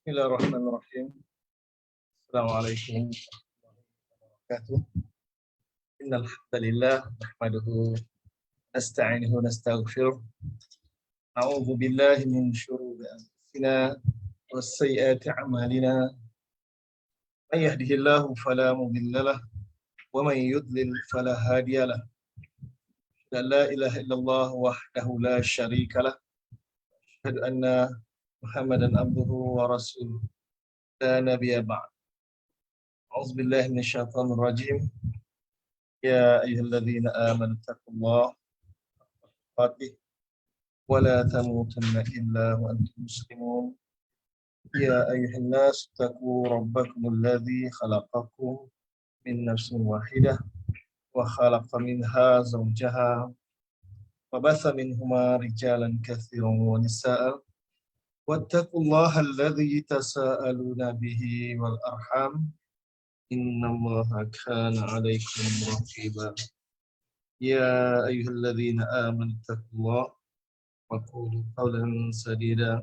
Bismillahirrahmanirrahim. Assalamualaikum warahmatullahi wabarakatuh. Innal hamdalillah nahmaduhu nasta'inuhu wa nastaghfiruh. A'udzu billahi min syururi anfusina was sayyiati a'malina. May yahdihillahu fala mudilla lahu wa may yudlil fala hadiya lahu. La ilaha illallah wahdahu la syarika lahu. Asyhadu anna Muhammadan abduhu wa rasuluh. La nabiyya ba'd. أعوذ بالله من الشيطان الرجيم يا أيها الذين آمنوا اتقوا الله حق تقاته ولا تموتن إلا وأنتم مسلمون يا أيها الناس اتقوا ربكم الذي خلقكم من نفس واحدة وخلق منها زوجها وبث منهما رجالا كثيرا ونساء واتقوا الله الذي تساءلون به والأرحام إن الله كان عليكم رقيبا يا أيها الذين آمنوا اتقوا الله وقولوا قولا سديدا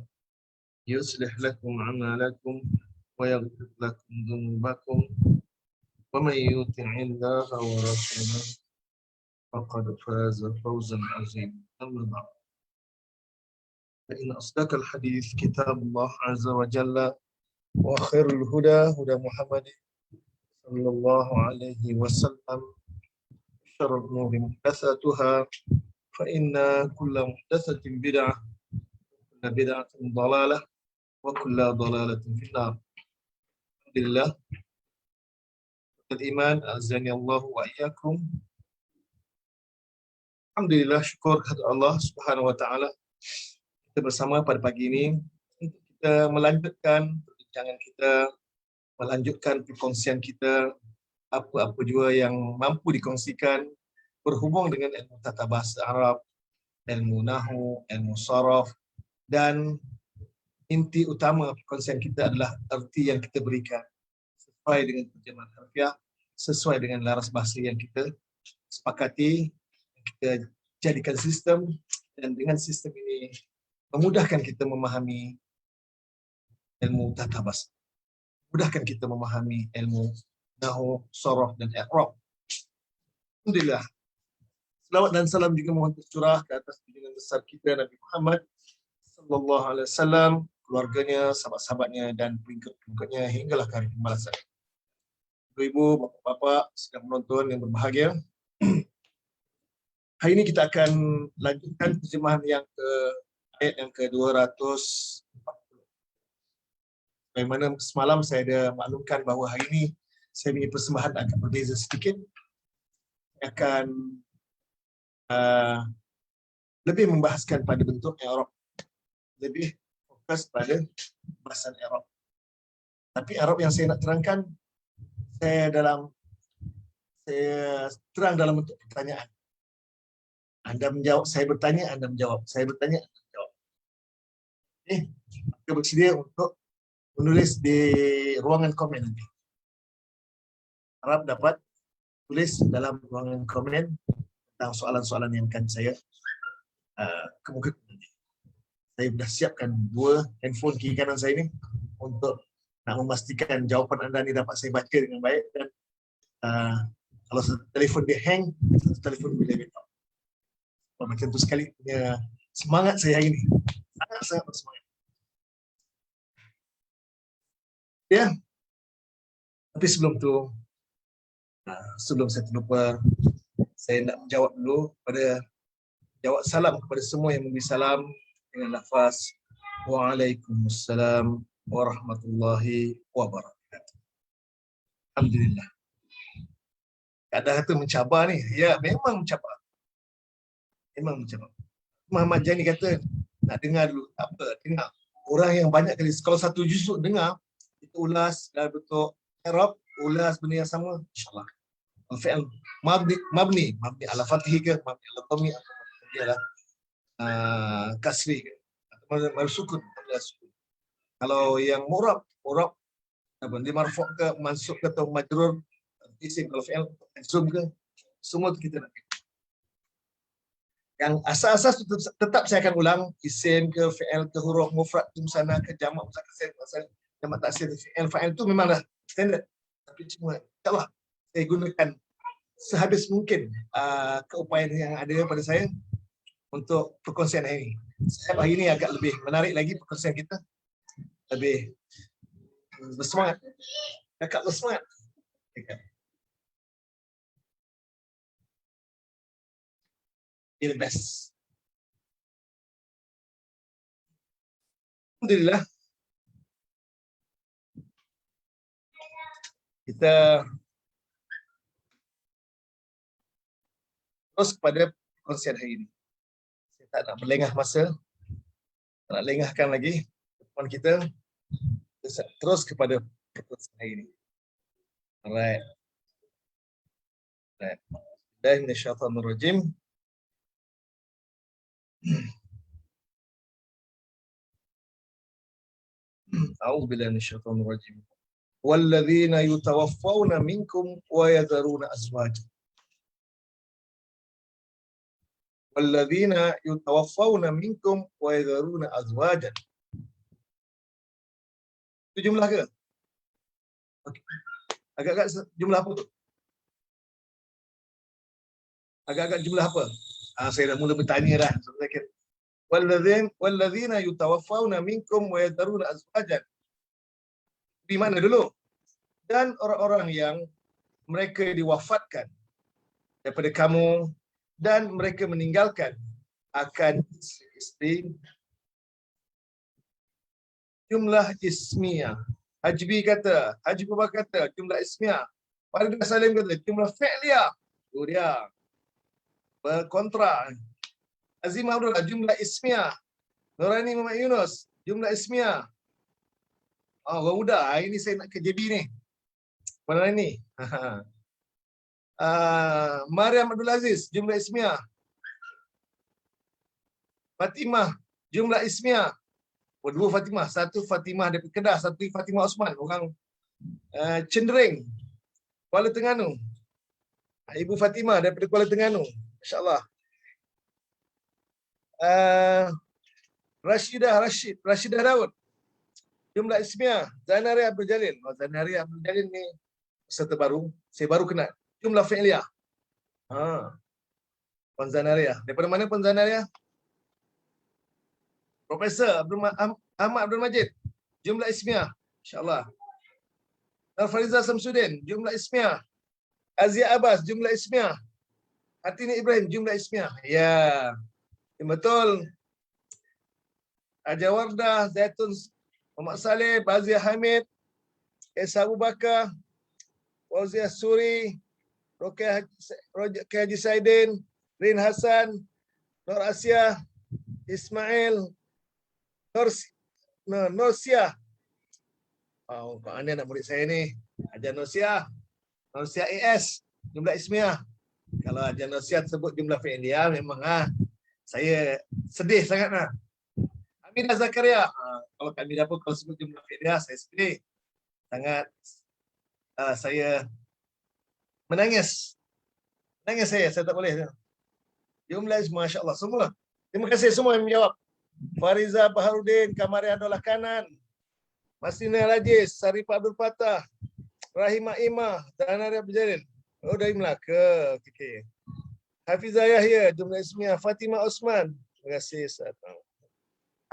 يصلح لكم أعمالكم ويغفر لكم ذنوبكم ومن يطع الله ورسوله فقد فاز فوزا عظيما أما بعد فإن أصدق الحديث كتاب الله عز وجل وخير الهدى هدى محمد صلى الله عليه وسلم شر الأمور محدثاتها فإن كل محدثة بدعة وكل بدعة ضلالة وكل ضلالة في النار. الحمد لله الإيمان أعزني الله وإياكم. Alhamdulillah, syukur kepada Allah Subhanahu wa taala. Kita bersama pada pagi ini untuk kita melanjutkan perbincangan kita, melanjutkan perkongsian kita, apa-apa juga yang mampu dikongsikan berhubung dengan ilmu tata bahasa Arab, ilmu nahwu, ilmu saraf, dan inti utama perkongsian kita adalah arti yang kita berikan sesuai dengan terjemahan harfiah, sesuai dengan laras bahasa yang kita sepakati, kita jadikan sistem, dan dengan sistem ini memudahkan kita memahami ilmu tata bahasa, mudahkan kita memahami ilmu nahwu, saraf dan i'rab. Alhamdulillah. Selawat dan salam juga mohon tercurah ke atas junjungan besar kita Nabi Muhammad sallallahu alaihi wasallam, keluarganya, sahabat-sahabatnya dan pengikut-pengikutnya hinggalah hari pembalasan. Ibu-ibu, bapak-bapak, sedang menonton yang berbahagia. Hari ini kita akan lanjutkan terjemahan yang ayat yang ke-240. Bagaimana semalam saya ada maklumkan bahawa hari ini saya punya persembahan agak berbeza sedikit. Akan lebih membahaskan pada bentuk i'rab, lebih fokus pada bahasan i'rab. Tapi i'rab yang saya nak terangkan, saya terang dalam bentuk pertanyaan. Anda menjawab, saya bertanya, Anda menjawab. Saya bertanya, Anda menjawab. Kita bersedia untuk menulis di ruangan komen nanti. Harap dapat tulis dalam ruangan komen tentang soalan-soalan yang akan saya kemukakan nanti. Saya sudah siapkan 2 handphone kiri kanan saya ini untuk nak memastikan jawapan anda ni dapat saya baca dengan baik, dan kalau telefon dia hang, telefon boleh backup. Macam tu sekali punya semangat saya hari ini. Sangat bersemangat. Ya. Tapi sebelum tu, sebelum saya terlupa, saya nak menjawab dulu jawab salam kepada semua yang memberi salam dengan lafaz Waalaikumsalam warahmatullahi wabarakatuh. Alhamdulillah. Keadaan itu mencabar ni. Ya, memang mencabar. Memang mencabar. Muhammad Jani kata, nak dengar dulu. Tak apa, dengar. Orang yang banyak kali, kalau satu juzuk dengar, itu ulas dalam bentuk i'rab, ulas benda yang sama, insyaAllah. Al-fi'al mabni ala fathi ke, mabni ala dhammi, atau mabni ala kasri ke, atau mal sukun. Kalau yang mu'rab apa, dia marfu' ke, mansub ke, atau majrur, isim, kalau fi'al majzum ke, semua itu kita nak. Yang asas-asas tetap saya akan ulang, isim ke, fi'al ke, huruf mufrad ke, musanna ke, jamak muzakkar salim, jamak taksir fi'il fa'il itu memanglah standard. Tapi cuma insya-Allah saya gunakan sehabis mungkin keupayaan yang ada pada saya untuk perkongsian hari ini. Saya hari ini agak lebih menarik lagi perkongsian kita. Lebih bersemangat. Kakak bersemangat. The best. Alhamdulillah. Kita terus kepada perkongsian hari ini. Saya tak nak berlengah masa. Tak nak lengahkan lagi pertemuan kita. Terus kepada perkongsian hari ini. Alright. Dari minasyaitanir rajim. A'udzu billahi minasyaitonir rajim. Walladzina yutawaffawna minkum wa yadharuna azwajan. Walladzina yutawaffawna minkum wa yadharuna azwajan. Itu jumlah ke? Okay. Agak-agak jumlah apa tu? Agak-agak jumlah apa? Saya dah mula bertanya dah. Walladzina yutawaffawna minkum wa yadharuna azwajan. Di mana dulu? Dan orang-orang yang mereka diwafatkan daripada kamu dan mereka meninggalkan akan isteri. Jumlah ismiyah. Hajbi kata, Haji Pubak kata jumlah ismiyah. Farid Salim kata jumlah fi'liyah. Itu dia. Berkontra. Azim Abdullah jumlah ismiyah. Nurani Muhammad Yunus jumlah ismiyah. Orang muda. Ini saya nak ke JB ni. Mana ni? Mariam Abdul Aziz jumlah ismiyah. Fatimah jumlah ismiyah. Dua Fatimah, satu Fatimah daripada Kedah, satu Fatimah Osman, orang Cendereng, Kuala Terengganu. Ibu Fatimah daripada Kuala Terengganu, insya-Allah. Rashidah Daud, jumlah ismiyah. Zainaria Abdul Jalil. Zainaria Abdul Jalil ni peserta baru, saya baru kenal. Jumlah fi'liyah. Puan Zainaria. Daripada mana Puan Zainaria? Profesor Ahmad Abdul Majid, jumlah ismiyah, insya-Allah. Fariza Samsudin, jumlah ismiyah. Azia Abbas, jumlah ismiyah. Hatini Ibrahim, jumlah ismiyah. Ya, betul. Haja Wardah, Zaitun, Muhammad Saleh, Bazia Hamid, Esa Abu Bakar, Fauzia Suri, Rokia Haji Saidin, Rin Hasan, Nur Asia, Ismail, Norsia. Kau ni anak murid saya ni. Hajar Norsia. Norsia AS. Jumlah ismiyah. Kalau Hajar Norsia sebut jumlah fi'liyah, memang saya sedih sangat lah. Hamidah Zakaria. Kalau Hamidah pun kalau sebut jumlah fi'liyah, saya sedih. Sangat saya menangis. Menangis saya tak boleh. Jumlah ismiyah, Masya Allah. Semua. Terima kasih semua yang menjawab. Fariza Baharudin, Kamaria Dolah Kanan, Masina Rajiz, Sarifah Abdul Fattah, Rahimah Imah, Zainaria Berjalin. Dah Imlah ke. Okay. Hafizah Yahya, jumlah ismiyah. Fatimah Osman. Terima kasih.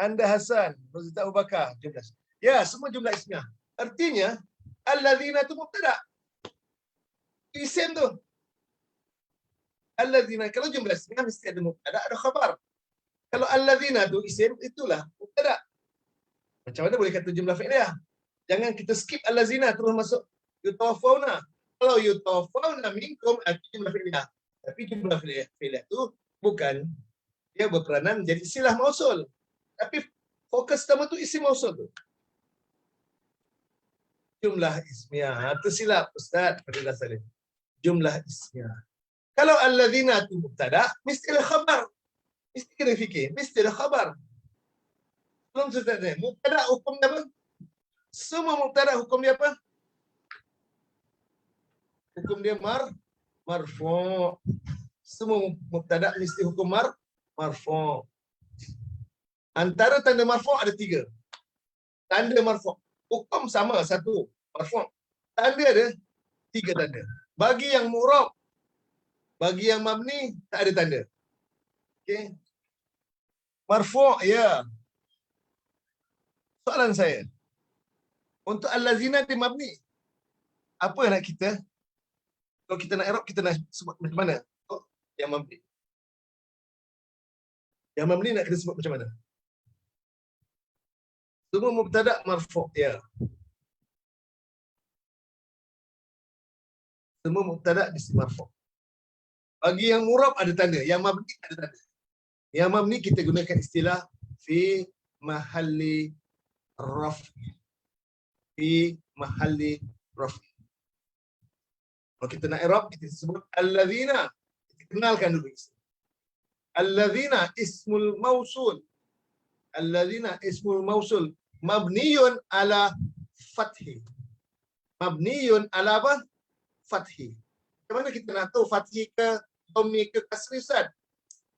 Anda Hasan, Rozita Abu Bakar, jumlah. Ya, semua jumlah ismiyah. Artinya, alladzina tu mubtada. Isim tu. Alladzina, kalau jumlah ismiyah mesti ada mubtada, ada khabar. Kalau alladzina tu isim, itulah mubtada. Macam mana boleh kata jumlah fi'liyah? Jangan kita skip alladzina terus masuk yutawaffawna. Kalau yutawaffawna minkum itu jumlah fi'liyah. Tapi jumlah fi'liyah tu bukan dia berperanan menjadi silah mausul. Tapi fokus utama tu isim mausul tu. Jumlah ismiyah. Tersilap Ustaz Fadilah Salim. Jumlah ismiyah. Kalau alladzina tu mubtada, mesti ada khabar. Mesti kena fikir. Mesti ada khabar. Belum selesai. Mubtada hukum dia apa? Semua mubtada hukum dia apa? Hukum dia marfu'. Semua mubtada mesti hukum marfu'. Antara tanda marfu' ada 3. Tanda marfu'. Hukum sama satu. Marfu'. Tanda dia 3 tanda. Bagi yang mu'rab, bagi yang mabni tak ada tanda. Okey. Marfu' ya. Soalan saya. Untuk allazina di mabni, apa nak kita? Kalau kita nak i'rab, kita nak sebut macam mana? Oh, yang mabni. Yang mabni nak kita sebut macam mana? Semua mubtada' marfu', ya. Semua mubtada' mesti marfu'. Bagi yang murab ada tanda, yang mabni ada tanda. Yang mabni kita gunakan istilah fi mahalli raf. Fi mahalli raf. Kalau kita nak i'rab, kita sebut allazina. Kita kenalkan dulu. Allazina ismul mausul. Allazina ismul mausul mabniyun ala fathi. Mabniyun ala apa? Fathi. Macam mana kita nak tahu fathi ke dhammi ke kasri, Ustaz?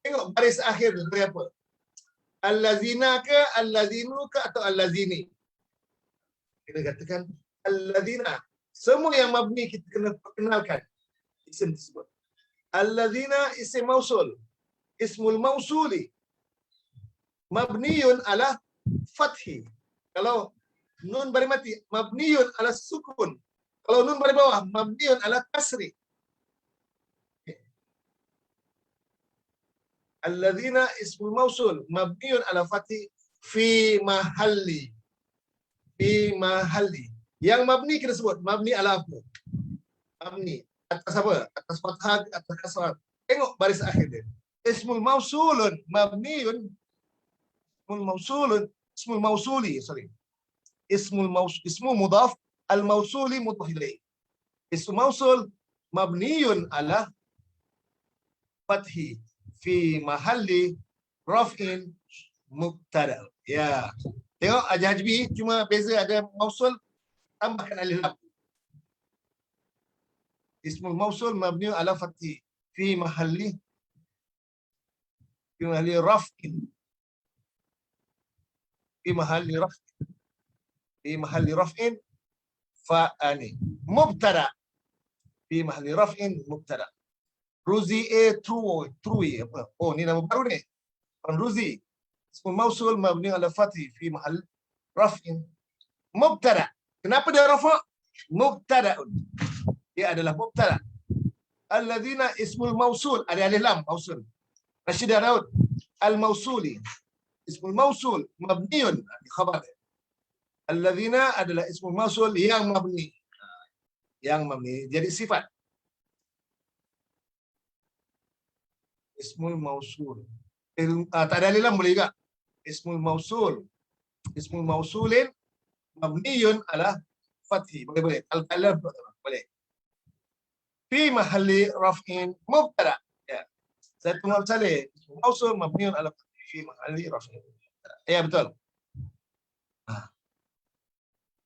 Tengok baris akhir dari apa? Allazina ke, allazinu ke, atau allazini? Kita katakan allazina. Semua yang mabni kita kena perkenalkan isim tersebut. Allazina isim mausul. Ismul mausuli mabniyun ala fathi. Kalau nun baris mati, mabniyun ala sukun. Kalau nun baris bawah, mabniyun ala kasri. Alladzina ismul mausul mabniyun ala fathi fi mahalli. Fi mahalli. Yang mabni kita sebut mabni ala apa? Mabni atas apa? Atas fathah, atas kasrah. Tengok baris akhir dia. Ismul mausulun mabniyun. Ismul mausuli, sorry. Ismu mudhaf, al mausuli mudhaf ilaih. Ismu mausul mabniyun ala fathi fi mahalli raf'in mubtada. Ya. Tengok Haji Hajbi cuma beza ada mausul tambahkan alif lam. Ismul mausul mabniyun ala fathi fi mahalli raf'in. Fi mahalli raf'in fa'ani mubtada. Fi mahalli raf'in mubtada. Ruzi Trui apa? Oh, ni nama baru ni. Ruzi. Ismul mausul mabni ala fathi fi mahall raf'in mubtada. Kenapa dia rafa'? Mubtada'un. Dia adalah mubtada. Alladzina ismul mausul, ada alif lam mausul. Rashidah Raud al-mausuli. Ismul mausul mabniun, khabar. Alladzina adalah ismul mausul yang mabni. Yang mabni jadi sifat. Ismul mausul. Tak ada alif lam boleh juga. Ismul mausul. Ismul mausulin mabniyun ala fathi. Boleh. Al-kalam boleh. Fi mahalli raf'in mubtada. Ya. Saya tunggu salih. Ismul mausul mabniyun ala fathi fi mahalli raf'in mubtada. Ya, betul.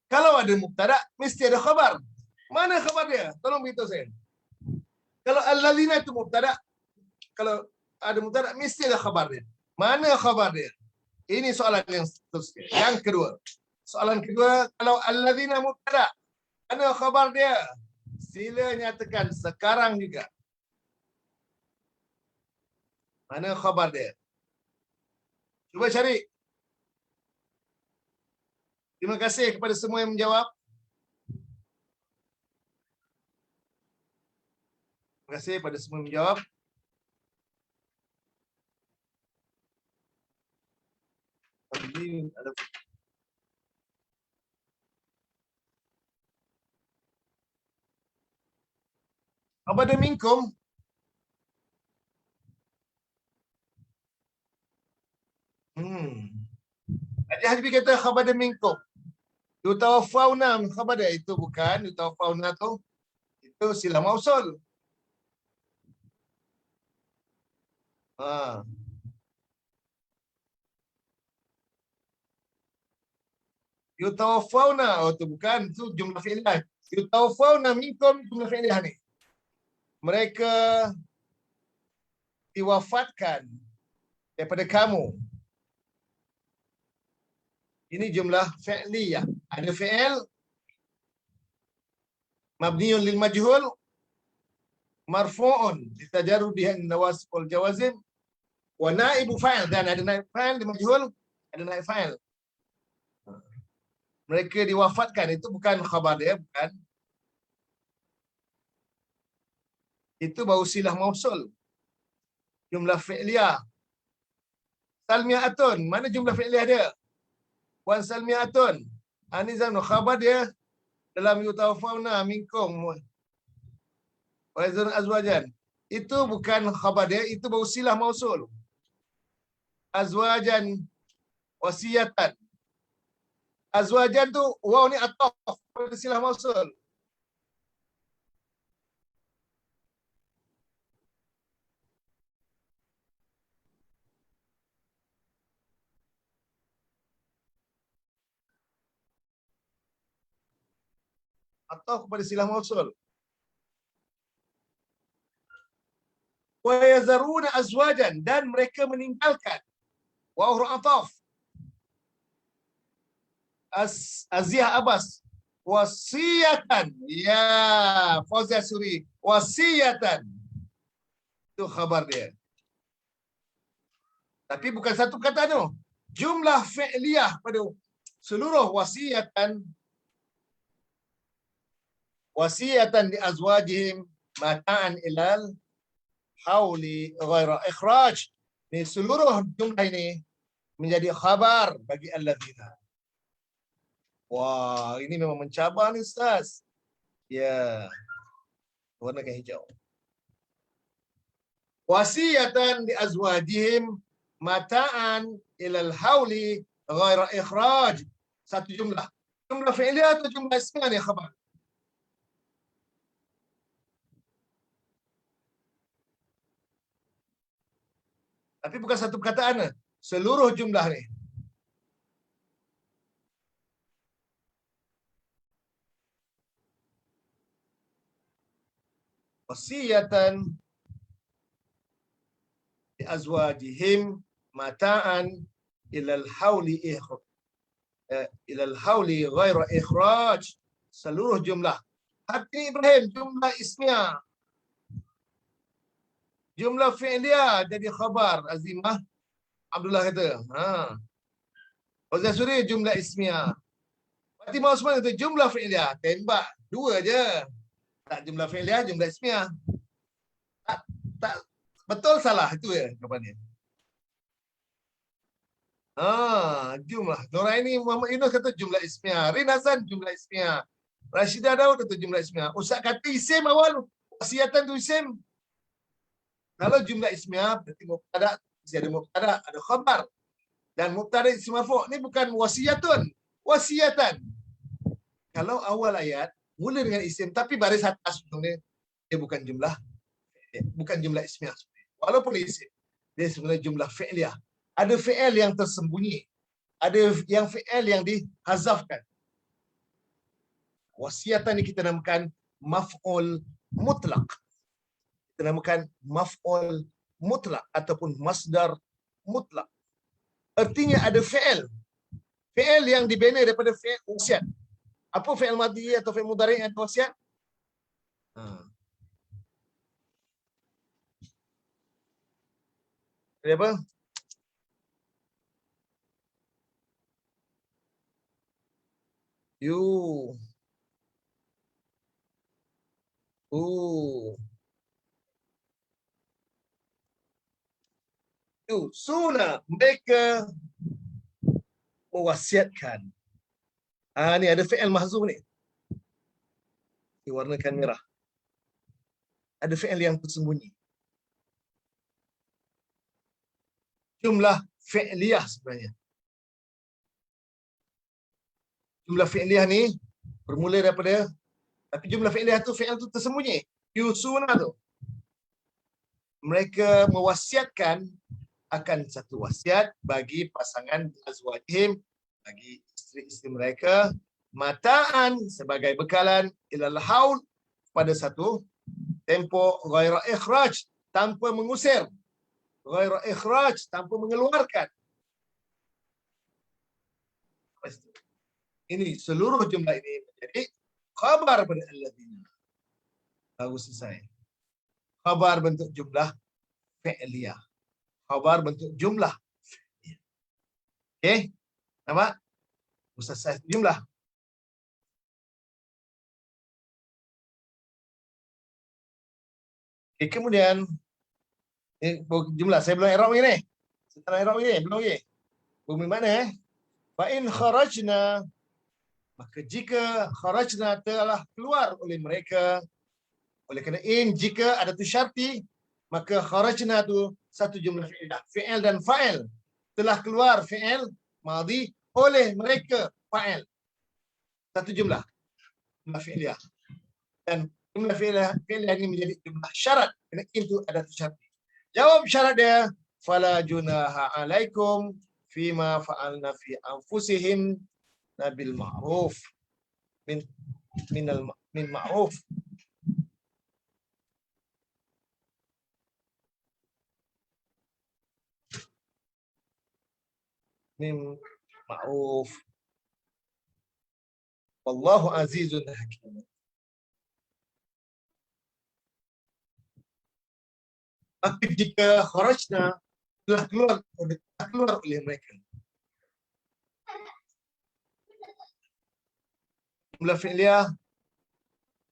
Kalau ada mubtada mesti ada khabar. Mana khabar dia? Tolong beritahu saya. Kalau allazina itu mubtada, kalau ada mubtada mesti ada khabar dia. Mana khabar dia? Ini soalan yang seterusnya. Yang kedua. Soalan kedua, kalau allazina mubtada, mana khabar dia? Sila nyatakan sekarang juga. Mana khabar dia? Cuba cari. Terima kasih kepada semua yang menjawab. Terima kasih kepada semua yang menjawab. Apa ada minkum? Haji Hajbi kata khabar dia minkum. Yutawaffawna khabar dia itu bukan. Yutawaffawna tu itu silah mausul. Yutawaffawna itu bukan, itu jumlah fi'liah. Yutawaffawna minkum jumlah fi'liah ni. Mereka diwafatkan daripada kamu. Ini jumlah fi'liyah. ada fi'il mabniun lil majhul marfu'un litajarrudihi an-nawasib wal jawazim wa naibu fa'il, dan ada naib fa'il di majhul, ada naib fa'il. Mereka diwafatkan, itu bukan khabar dia, bukan. Itu baru silah mausul. Jumlah fi'liyah. Salmi'atun, mana jumlah fi'liyah dia? Wan salmi'atun. Ini zanu khabar dia dalam yutawafawna minkum wa yazun azwajan. Itu bukan khabar dia, itu baru silah mausul. Azwajan wasiyatan. Azwajan tu waw ni ataf pada silah mausul. Ataf pada silah mausul. Wa yazaruna azwajan, dan mereka meninggalkan. Waw huruf ataf. Aziyah Abbas. Wasiyatan. Ya, Fauzia Suri. Wasiyatan. Itu khabar dia. Tapi bukan satu kata tu. Jumlah fi'liyah pada seluruh wasiyatan di azwajihim mata'an ilal hauli ghaira ikhraj. Ini seluruh jumlah ini menjadi khabar bagi alladzina. Wah, ini memang mencabar ni Ustaz. Ya. Warnakan hijau. Wasiyatan di azwajihim mata'an ilal hauli ghaira ikhraj. Satu jumlah. Jumlah fi'liyah atau jumlah ismiyah ni khabar? Tapi bukan satu perkataan. Seluruh jumlah ni. Wasiyatan li azwajihim mata'an ilal hauli ghaira ikhraj. Seluruh jumlah. Hati Ibrahim, jumlah ismiyah. Jumlah fi'liyah jadi khabar. Azimah Abdullah kata. Fauzia Suri jumlah ismiyah. Fatimah Osman kata jumlah fi'liyah. Tembak. Dua je. Tak jumlah fi'liyah, jumlah ismiyah. Tak betul salah itu ya jawapannya. Jumlah. Noraini Muhammad Yunus kata jumlah ismiyah. Rin Hasan jumlah ismiyah. Rashidah Daud kata jumlah ismiyah. Ustaz kata isim awal. Wasiatan tu isim. Kalau jumlah ismiyah berarti mubtada, mesti ada mubtada, ada khabar. Dan mubtada isim marfu' ni bukan wasiyatun, wasiyatan. Kalau awal ayat mula dengan isim tapi baris atas ni dia bukan jumlah ismiyah. Walaupun isim, dia sebenarnya jumlah fi'liyah. Ada fi'il yang tersembunyi, ada yang fi'il yang dihazafkan. Wasiyatan ni kita namakan maf'ul mutlaq. Kita namakan maf'ul mutlaq ataupun masdar mutlaq. Artinya ada fi'il. Fi'il yang dibina daripada fi'il wasiat. Apa fi'il madhi atau fi'il mudhari' yang ada wasiat? Ada apa? Yusuna, mereka mewasiatkan. Ni ada fi'il mahzuf ni. Diwarnakan merah. Ada fi'il yang tersembunyi. Jumlah fi'liyah sebenarnya. Jumlah fi'liyah ni bermula daripada, tapi jumlah fi'liyah tu fi'il tu tersembunyi. Yusuna tu. Mereka mewasiatkan akan satu wasiat bagi pasangan azwajihim, bagi isteri-isteri mereka, mata'an sebagai bekalan ilal haul pada satu tempo ghaira ikhraj, tanpa mengusir, ghaira ikhraj, tanpa mengeluarkan. Ini seluruh jumlah ini menjadi khabar pada alladzina. Baru selesai. Khabar bentuk jumlah fi'liyah. Khabar bentuk jumlah fi'liyah. Okey? Nampak? Selesai jumlah. Okay, kemudian jumlah saya belum i'rab ni. Setelah i'rab ni belum lagi. Bumi mana Fa in kharajna, maka jika kharajna telah keluar oleh mereka, oleh kerana in jika ada tu syarti, maka kharajna tu satu jumlah fi'il. Fi'il dan fa'il telah keluar fi'il madhi oleh mereka fa'il. Satu jumlah fi'iliyah. Dan jumlah fi'iliyah ini menjadi jumlah syarat kerana in tu ada tu syarti. Jawab syarat dia, fala junaha alaikum fima fa'alna fi anfusihim bil ma'ruf min ma'ruf. Min ma'ruf. Wallahu azizun hakim. Maka jika kharajna telah keluar oleh mereka. Jumlah fi'liyah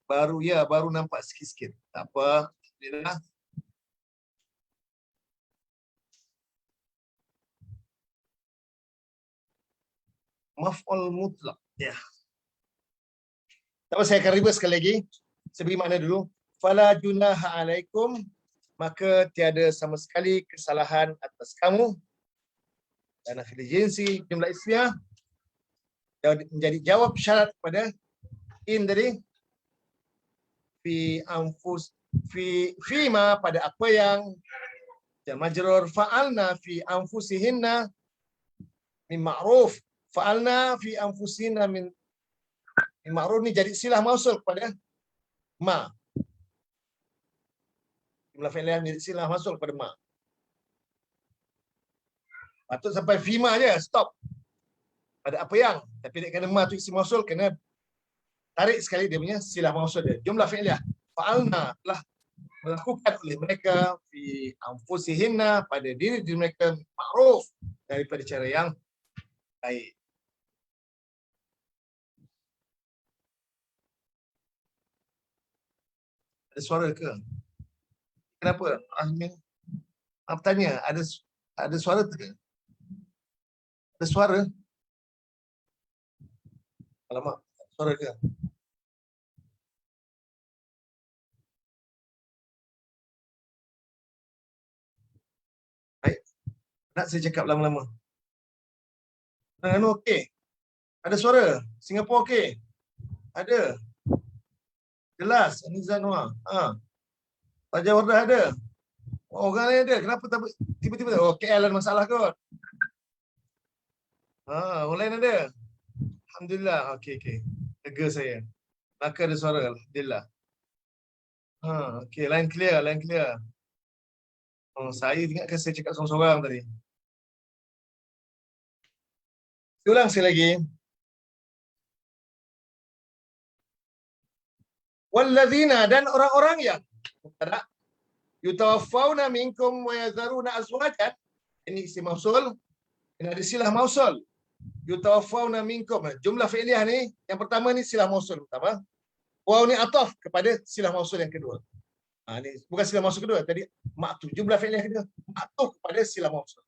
baru nampak sikit-sikit. Tak apa. Alhamdulillah. Maf'ul mutlaq. Ya. Tak apa, saya akan reverse sekali lagi. Saya beri makna dulu. Fala junaha alaikum, maka tiada sama sekali kesalahan atas kamu. Dan akhir jinsi jumlah ismiyah menjadi jawab syarat pada in tadi. Fi ma pada apa yang majrur fa'alna fi anfusihinna min ma'ruf. Fa'alna fi anfusihinna min ma'ruf ni jadi silah mausul kepada ma. Jumlah fi'liyah menjadi silah mausul kepada ma. Patut sampai fima je, stop. Pada apa yang, tapi dia kena ma tu isim mausul, kena tarik sekali dia punya silah mausul dia. Jumlah fi'liyah. Fa'alna telah melakukan oleh mereka fi anfusihinna pada diri mereka ma'ruf, daripada cara yang baik. Ada suara ke? Kenapa? Apa tanya? Ada suara ke? Ada suara? Alamak, suara ke? Baik. Nak saya cakap lama-lama? Okey. Ada suara? Singapura okey? Ada. Jelas. Anizan Noah. Raja Wardah ada. Orang lain ada. Kenapa tak tiba-tiba? Oh, KL ada masalah kot. Orang lain ada. Alhamdulillah. Okey. Lega saya. Maka ada suara. Alhamdulillah. Okey. Line clear. Saya ingatkan saya cakap seorang-seorang tadi. Saya ulang sekali lagi. Wallazina, dan orang-orang yang yutawaffawna minkum wa yazaruna azwajan. Ini isim mausul. Ini ada silah mausul. Yutawaffawna minkum. Jumlah fi'liyah ni, yang pertama ni silah mausul pertama. Waw ni ataf kepada silah mausul yang kedua. Ni bukan silah mausul kedua, tadi ma'tuf. Jumlah fi'liyah kedua ma'tuf kepada silah mausul.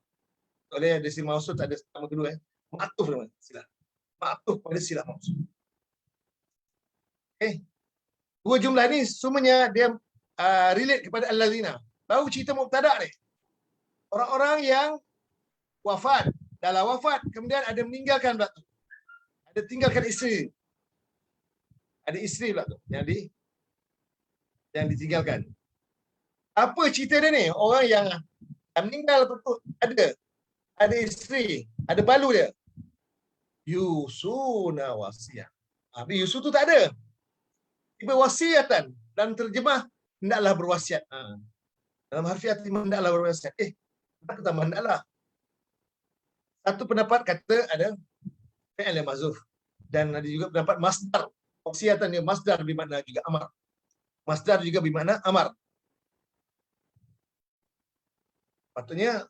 Oleh ada silah mausul, tak ada nama kedua. Ma'tuf namanya silah. Ma'tuf kepada silah mausul. Dua jumlah ni semuanya dia relate kepada allazina. Baru cerita mubtada ni. Orang-orang yang wafat, dalam wafat kemudian ada meninggalkan pula tu. Ada tinggalkan isteri. Ada isteri pula tu yang ditinggalkan. Apa cerita dia ni? Orang yang meninggal tu ada isteri, ada balu dia. Yusuna wasiyah. Tapi Yusuf tu tak ada. Tiba wasiatan dan terjemah hendaklah berwasiat. Dalam harfiah hendaklah berwasiat. Tak tambah hendaklah. Satu pendapat kata ada fi'il yang mahzuf. Dan ada juga pendapat masdar. Wasiatan dia masdar bermakna juga amar. Masdar juga bermakna amar. Patutnya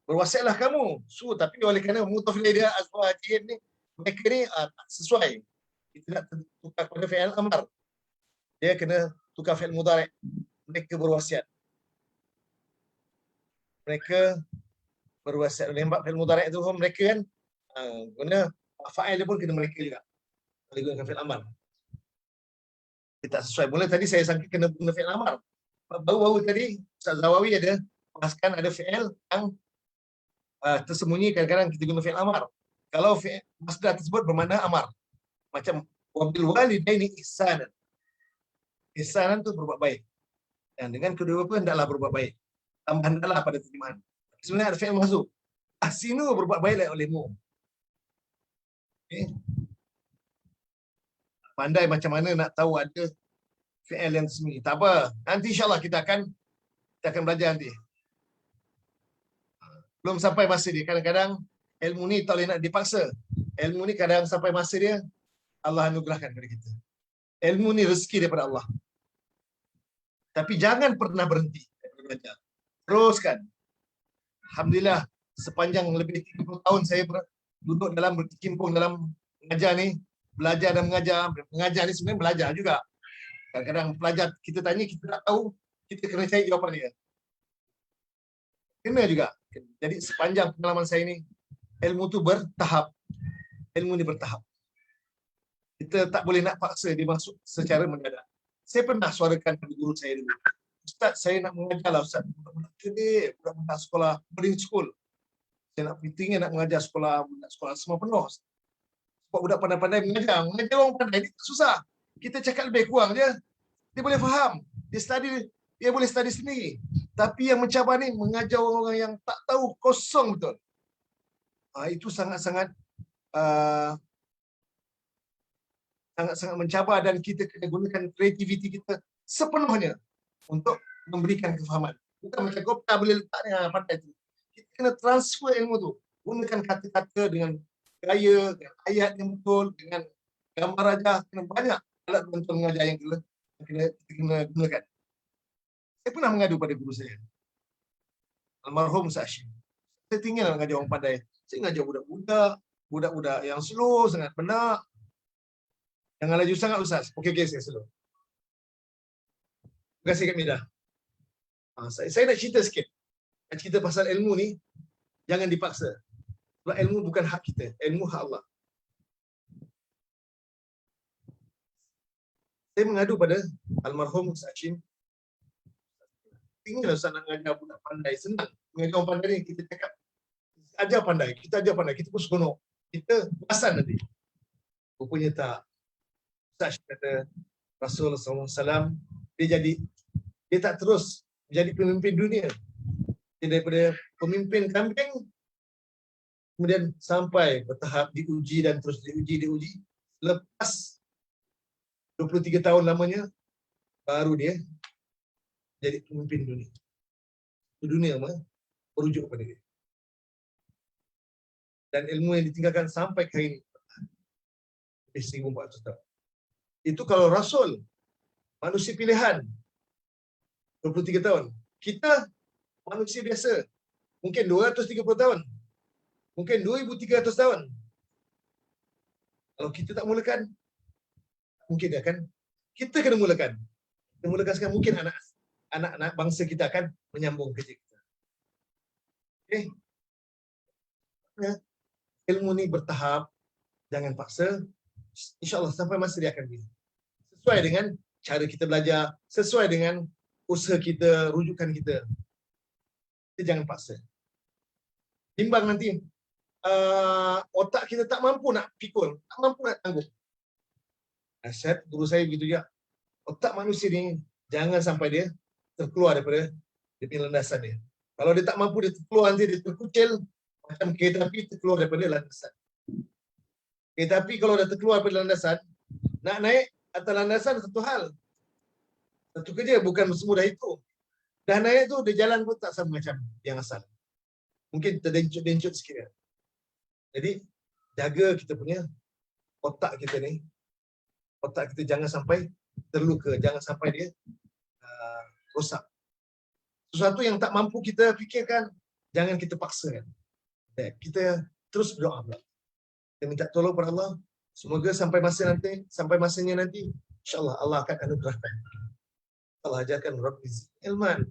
berwasiatlah kamu. Tapi oleh kerana mutaf ilaih dia azwajihim ni, mereka ni tak sesuai. Kita nak tukar kepada fi'il amar. Dia kena tukar fi'il mudhari'. Mereka berwasiat. Mereka berwasiat. Lembak fi'il mudhari' tu mereka kan guna fa'il dia pun kena mereka juga. Boleh gunakan fi'il amar. Dia tak sesuai. Mula tadi saya sangka kena guna fi'il amar. Baru-baru tadi Ustaz Zawawi ada bahaskan ada fi'il yang tersembunyi, kadang-kadang kita guna fi'il amar. Kalau fi'il masdar tersebut bermakna amar. Macam wabil walidaini ihsanan. Ihsanan tu berbuat baik. Dan dengan kedua-dua hendaklah berbuat baik. Tambah hendaklah pada terjemahan. Sebenarnya ada fi'il mahzuf. Ahsinu berbuat baiklah olehmu. Okay. Pandai macam mana nak tahu ada fi'il yang tersembunyi. Tak apa. Nanti insyaAllah kita akan belajar nanti. Belum sampai masa dia. Kadang-kadang ilmu ni tak boleh nak dipaksa. Ilmu ni kadang sampai masa dia, Allah anugerahkan kepada kita. Ilmu ni rezeki daripada Allah. Tapi jangan pernah berhenti belajar. Teruskan. Alhamdulillah, sepanjang lebih 30 tahun saya duduk dalam, berkecimpung dalam mengajar ni, belajar dan mengajar. Mengajar ni sebenarnya belajar juga. Kadang-kadang pelajar kita tanya, kita tak tahu, kita kena cari jawapan dia. Kena juga. Jadi sepanjang pengalaman saya ni, ilmu tu bertahap. Ilmu ni bertahap. Kita tak boleh nak paksa dia masuk secara mendadak. Saya pernah suarakan pada guru saya dulu. Ustaz, saya nak mengajarlah Ustaz. Budak-budak kedek, budak-budak sekolah, boarding school. Saya nak tinggal nak mengajar budak sekolah semua penuh. Sebab budak pandai-pandai mengajar. Mengajar orang pandai ni susah. Kita cakap lebih kurang je. Dia boleh faham. Dia boleh study sendiri. Tapi yang mencabar ni mengajar orang-orang yang tak tahu, kosong betul. Itu sangat-sangat sangat-sangat mencabar, dan kita kena gunakan kreativiti kita sepenuhnya untuk memberikan kefahaman. Bukan macam kau tak boleh letak ni pandai tu. Kita kena transfer ilmu tu. Gunakan kata-kata dengan gaya, dengan ayat yang betul, dengan gambar rajah, kena banyak alat bantu mengajar yang kita kena gunakan. Saya pernah mengadu pada guru saya, almarhum Ustaz Hashim. Saya tinggal mengajar orang pandai. Saya mengajar budak-budak yang slow sangat, benar. Jangan laju sangat Ustaz. Okey, saya slow. Terima kasih Kak Midah. Saya nak cerita sikit. Nak cerita pasal ilmu ni, jangan dipaksa. Sebab ilmu bukan hak kita. Ilmu hak Allah. Saya mengadu pada almarhum Ustaz Hashim. Tinggal Ustaz nak mengajar budak pandai. Senang. Mengajar orang pandai ni, kita cakap, ajar pandai. Kita ajar pandai. Kita pun seronok. Kita perasan nanti. Rupanya tak. Ustaz kata, Rasulullah SAW, dia tak terus menjadi pemimpin dunia. Dia daripada pemimpin kambing, kemudian sampai bertahap diuji dan terus diuji. Lepas 23 tahun lamanya, baru dia jadi pemimpin dunia. Dunia merujuk kepada dia. Dan ilmu yang ditinggalkan sampai ke hari ini, lebih 1400 tahun. Itu kalau Rasul, manusia pilihan, 23 tahun. Kita manusia biasa, mungkin 230 tahun. Mungkin 2300 tahun. Kalau kita tak mulakan, mungkin akan kita kena mulakan. Kita mulakan sekarang, mungkin anak-anak bangsa kita akan menyambung kerja kita. Okey. Ya. Ilmu ni bertahap, jangan paksa. InsyaAllah sampai masa dia akan bisa. Sesuai dengan cara kita belajar, sesuai dengan usaha kita, rujukan kita. Kita jangan paksa. Timbang nanti, otak kita tak mampu nak pikul, tak mampu nak tanggung. Nasihat guru saya begitu juga. Otak manusia ni, jangan sampai dia terkeluar daripada dia punya landasan dia. Kalau dia tak mampu, dia terkeluar nanti, dia terkucil, macam kereta api terkeluar daripada landasan. Kereta api kalau dah terkeluar daripada landasan, nak naik atas landasan satu hal. Satu kerja, bukan semudah itu. Dah naik tu, dia jalan pun tak sama macam yang asal. Mungkin terdencut-dencut sikit. Jadi, jaga kita punya otak kita ni, otak kita jangan sampai terluka, jangan sampai dia rosak. Sesuatu yang tak mampu kita fikirkan, jangan kita paksakan. Kita terus berdoa pula. Kita minta tolong kepada Allah. Semoga sampai masanya nanti, insya-Allah Allah akan anugerahkan. Allah ajarkan Rabbi ilman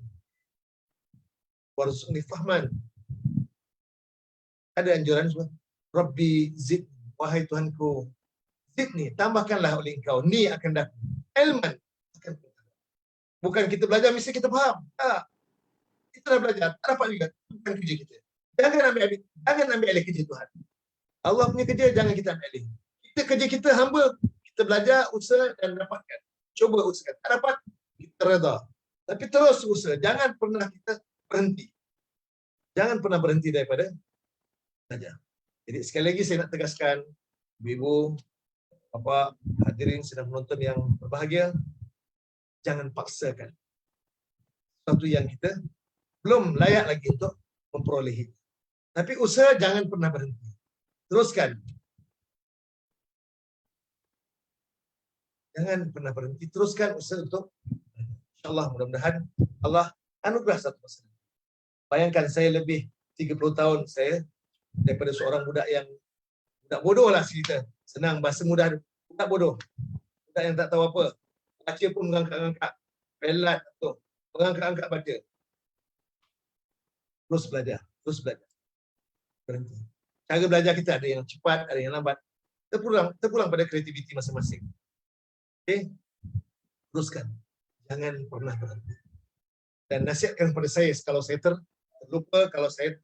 warzuqni fahman. Ada anjuran semua. Rabbi zid, wahai Tuhanku, zidni, tambahkanlah oleh Engkau, ni akan datang. Ilman akan datang. Bukan kita belajar mesti kita faham. Tak. Kita dah belajar, tak dapat juga. Bukan kerja kita. Jangan ambil alih kerja Tuhan. Allah punya kerja jangan kita ambil alih. Kerja kita hamba, kita belajar, usaha dan dapatkan. Cuba usahakan. Tak dapat, kita redha. Tapi terus usaha. Jangan pernah kita berhenti. Jangan pernah berhenti daripada belajar. Jadi sekali lagi saya nak tegaskan, ibu, bapa, hadirin sedang menonton yang berbahagia, jangan paksakan sesuatu yang kita belum layak lagi untuk memperolehi. Tapi usaha jangan pernah berhenti. Teruskan. Jangan pernah berhenti. Teruskan usaha untuk, insya-Allah mudah-mudahan Allah anugerah satu masa. Bayangkan saya lebih 30 tahun saya daripada seorang budak bodoh lah cerita. Senang bahasa mudah, budak bodoh. Budak yang tak tahu apa. Baca pun mengangkat-angkat. Pelat tu. Mengangkat-angkat baca. Terus belajar. Berhenti. Cara belajar kita ada yang cepat, ada yang lambat. Terpulang pada kreativiti masing-masing. Okey? Teruskan. Jangan pernah berhenti. Dan nasihatkan kepada saya kalau saya terlupa, kalau saya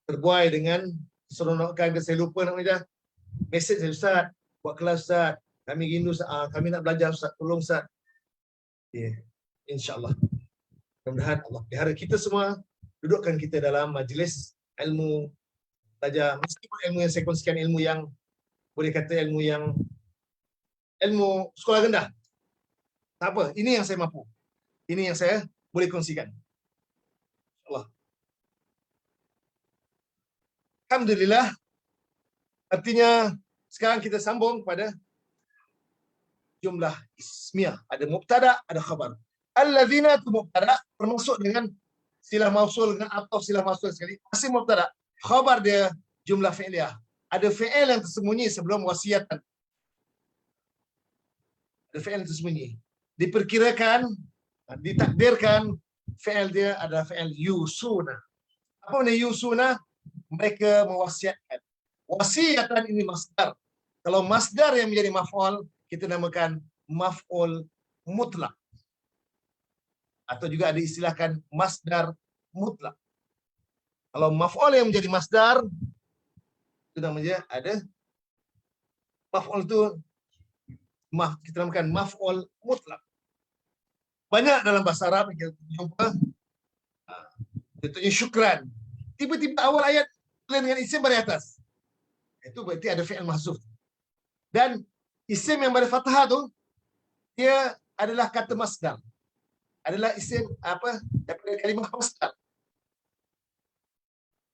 terbuai dengan seronokan ke saya lupa nak mengajar. Mesej saya, Ustaz, buat kelas Ustaz. Kami rindu Ustaz, kami nak belajar Ustaz, tolong Ustaz. Ya, insya-Allah. Mudah-mudahan Allah pelihara kita semua, dudukkan kita dalam majlis ilmu, belajar meskipun ilmu yang saya kongsikan ilmu yang boleh kata ilmu sekolah rendah. Tak apa, ini yang saya mampu. Ini yang saya boleh kongsikan. Allah. Alhamdulillah. Artinya sekarang kita sambung pada jumlah ismiyah. Ada mubtada, ada khabar. Allazina tu mubtada termasuk dengan silah mausul dengan atau silah mausul sekali. Masih mubtada. Khabar dia jumlah fi'liyah. Ada fi'il yang tersembunyi sebelum wasiatan. Ada fi'il yang tersembunyi. Diperkirakan, ditakdirkan fi'il dia adalah fi'il yusuna. Apa makna yusuna? Mereka mewasiatkan. Wasiatan ini masdar. Kalau masdar yang menjadi maf'ul, kita namakan maf'ul mutlak. Atau juga ada istilahkan masdar mutlak. Kalau maf'ul yang menjadi masdar, itu namanya ada maf'ul itu kita namakan maf'ul mutlak. Banyak dalam bahasa Arab kita jumpa contohnya syukran. Tiba-tiba awal ayat dengan isim baris atas. Itu berarti ada fi'il mahzuf. Dan isim yang baris fathah tu dia adalah kata masdar. Adalah isim daripada kalimah masdar.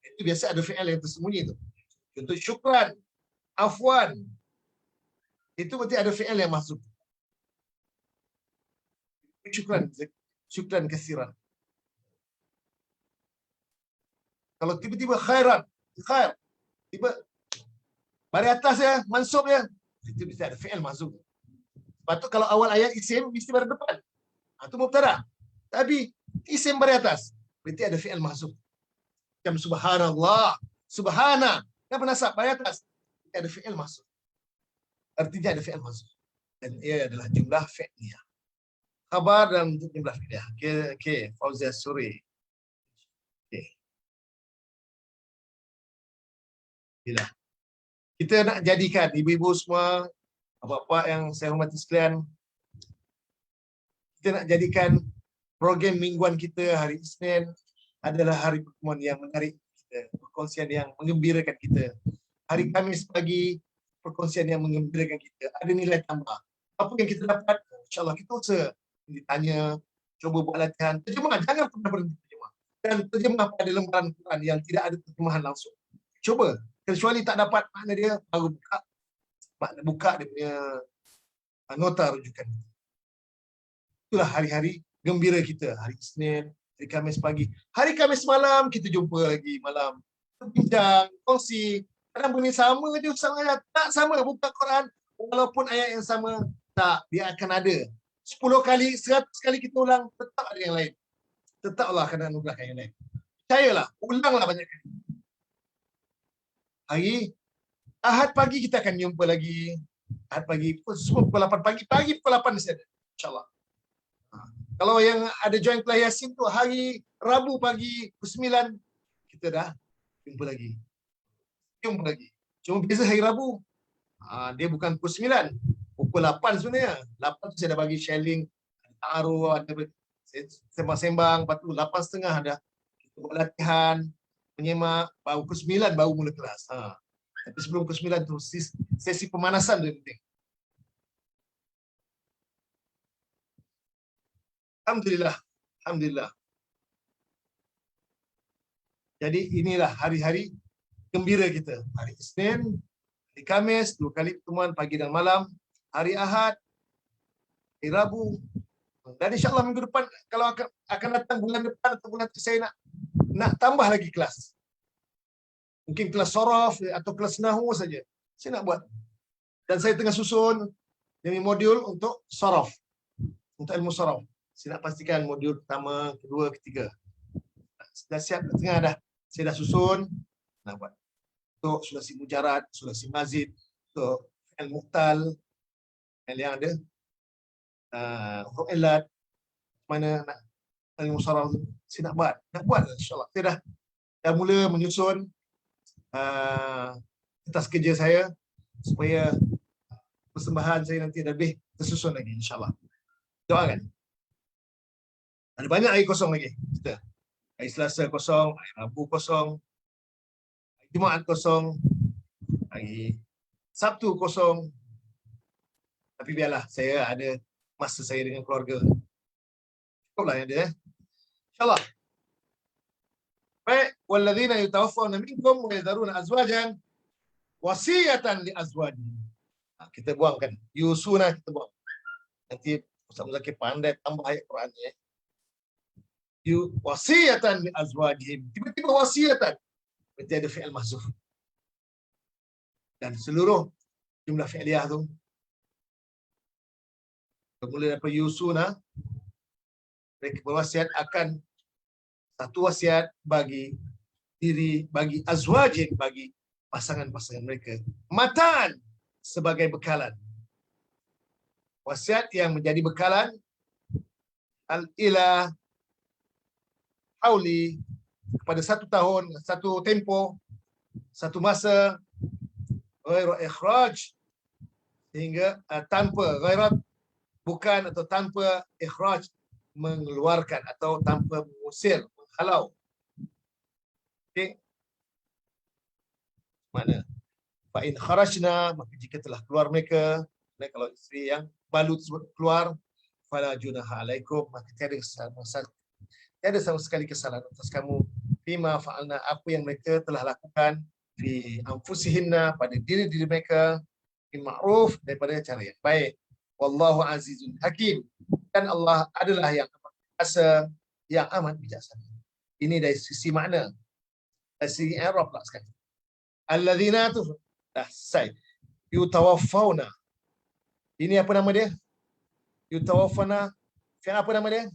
Itu biasa ada fi'il yang tersembunyi tu. Contoh syukran, afwan. Itu berarti ada fi'il yang mahzuf. Syukran kasiran. Kalau tiba-tiba khairan, khair. Tiba baris atas ya, mansub ya. Itu mesti ada fi'il mahzuf. Patut kalau awal ayat isim mesti baris depan. Itu mubtada. Tapi isim baris atas, berarti ada fi'il mahzuf. Macam subhanallah, subhana. Kenapa nasab baris atas? Ada fi'il mahzuf. Artinya ada fi'il mahzuf. Dan ia adalah jumlah fi'liyah. Khabar dalam jumlah fi'liyah. Okey, Fauzia Suri. Okey. Bila kita nak jadikan ibu-ibu semua, bapa-bapa yang saya hormati sekalian, kita nak jadikan program mingguan kita hari Isnin adalah hari pertemuan yang menarik kita, perkongsian yang menggembirakan kita. Hari Khamis pagi, perkongsian yang menggembirakan kita. Ada nilai tambah. Apa yang kita dapat, insya-Allah kita usaha ditanya, cuba buat latihan. Terjemah, jangan pernah berhenti terjemah. Dan terjemah pada lembaran Quran yang tidak ada terjemahan langsung. Cuba. Kecuali tak dapat makna dia, baru buka buka dia punya nota rujukan. Itulah hari-hari gembira kita. Hari Isnin, hari Khamis pagi. Hari Khamis malam kita jumpa lagi malam. Bincang, kongsi. Kadang benda sama je Ustaz. Tak sama buka Quran. Walaupun ayat yang sama, tak. Dia akan ada. 10 kali, 100 kali kita ulang, tetap ada yang lain. Tetap Allah akan anugerahkan yang lain. Percayalah, ulanglah banyak kali. Hari Ahad pagi kita akan jumpa lagi. Ahad pagi, semua pukul 8 pagi. Pagi pukul 8 mesti ada. InsyaAllah. Kalau yang ada join kelas Yasin tu hari Rabu pagi pukul 9 kita dah jumpa lagi. Cuma beza hari Rabu. Dia bukan pukul 9, pukul 8 sebenarnya. 8 tu saya dah bagi sharing ta'aruf, ada sembang-sembang, lepas tu 8.30 dah kita buat latihan, menyemak, baru pukul 9 baru mula kelas. Tapi sebelum pukul 9 tu sesi pemanasan tu penting. Alhamdulillah. Alhamdulillah. Jadi inilah hari-hari gembira kita. Hari Isnin, hari Khamis, 2 kali pertemuan pagi dan malam. Hari Ahad, hari Rabu. Dan insyaAllah minggu depan, kalau akan datang bulan depan atau bulan tu, saya nak tambah lagi kelas. Mungkin kelas sorof atau kelas nahu saja. Saya nak buat. Dan saya tengah susun demi modul untuk sorof. Untuk ilmu sorof. Saya nak pastikan modul pertama, kedua, ketiga. Dah siap, tengah dah. Saya dah susun. Nak buat. Untuk sulasi mujarad, sulasi mazid, untuk al-muqtal, yang ada huruf ilat, mana nak ilmu sorof tu. Saya nak buat insyaAllah. Saya dah mula menyusun kertas kerja saya supaya persembahan saya nanti lebih tersusun lagi insyaAllah. Doakan. Ada banyak hari kosong lagi kita. Hari Selasa kosong, hari Rabu kosong, hari Jumaat kosong, hari Sabtu kosong. Tapi biarlah, saya ada masa saya dengan keluarga. Cukuplah yang ada. InsyaAllah. Baik, walladzina yatawaffawna minkum wa yadharuna azwajan wasiyatan li azwajihim. Kita buangkan. Yusuna kita buang. Nanti Ustaz Muzakir pandai tambah ayat Quran ni. Wasiyatan li azwajihim. Tiba-tiba wasiyatan. Berarti ada fi'il mahzuf. Dan seluruh jumlah fi'liyah tu bermula daripada Yusuna, mereka berwasiat akan satu wasiat bagi diri, bagi azwajin, bagi pasangan-pasangan mereka. Mataan sebagai bekalan. Wasiat yang menjadi bekalan ila hauli, kepada 1 tahun, 1 tempoh, 1 masa, ghairu ikhraj, sehingga tanpa ghairat, bukan atau tanpa ikhraj, mengeluarkan atau tanpa mengusir, menghalau. Okey. Mana? Fa in kharajna, maka jika telah keluar mereka, kalau isteri yang balu tersebut keluar, fala junaha alaikum, maka tiada sama sekali kesalahan atas kamu bima fa'alna, apa yang mereka telah lakukan fi anfusihinna, pada diri-diri mereka, bil ma'ruf, daripada cara yang baik. Wallahu azizun hakim, dan Allah adalah yang amat kuasa, yang amat bijaksana. Ini dari sisi makna. Dari sisi i'rab pula sekali. Alladzina tu dah selesai. Yutawaffawna. Ini apa nama dia? Yutawaffana. Fi'il apa nama dia?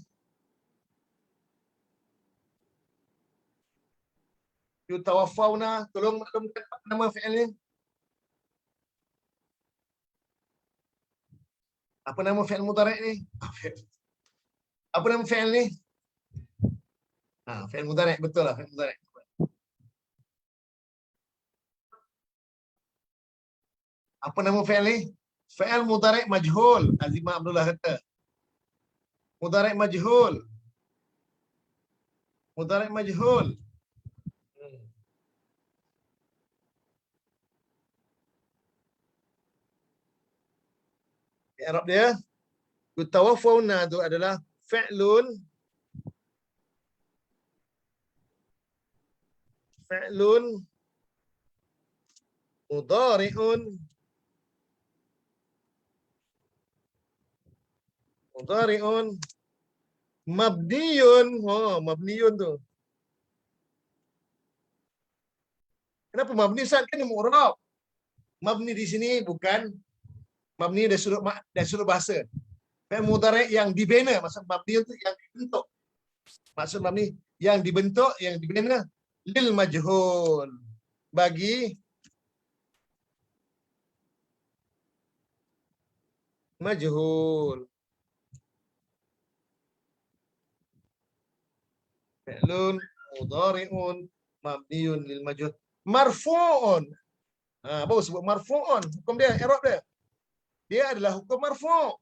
Yutawaffawna. Tolong maklumkan apa nama fi'il ni? Apa nama fi'il mudhari' ni? Apa nama fi'il ni? Fi'il mudhari', betul lah, fi'il mudhari'. Apa nama fi'il ni? Fi'il mudhari' majhul. Azimah Abdullah kata. Mudhari' majhul. Mudhari' majhul. I'rab dia, yutawaffawna itu adalah fi'lun mudhari'un Mudhari'un mabniyun. Oh, mabniyun tu. Kenapa mabni Ustaz? Kan mu'rab. Mabni di sini bukan mabni dari sudut bahasa. Fi'il mudhari' yang dibina, maksud mabni itu yang dibentuk. Maksud mabni yang dibentuk, yang dibina lil majhul. Bagi majhul. Fi'lun mudhari'un mabniun lil majhul. Marfu'un. Baru sebut marfu'un. Hukum dia, i'rab dia. Dia adalah hukum marfu'.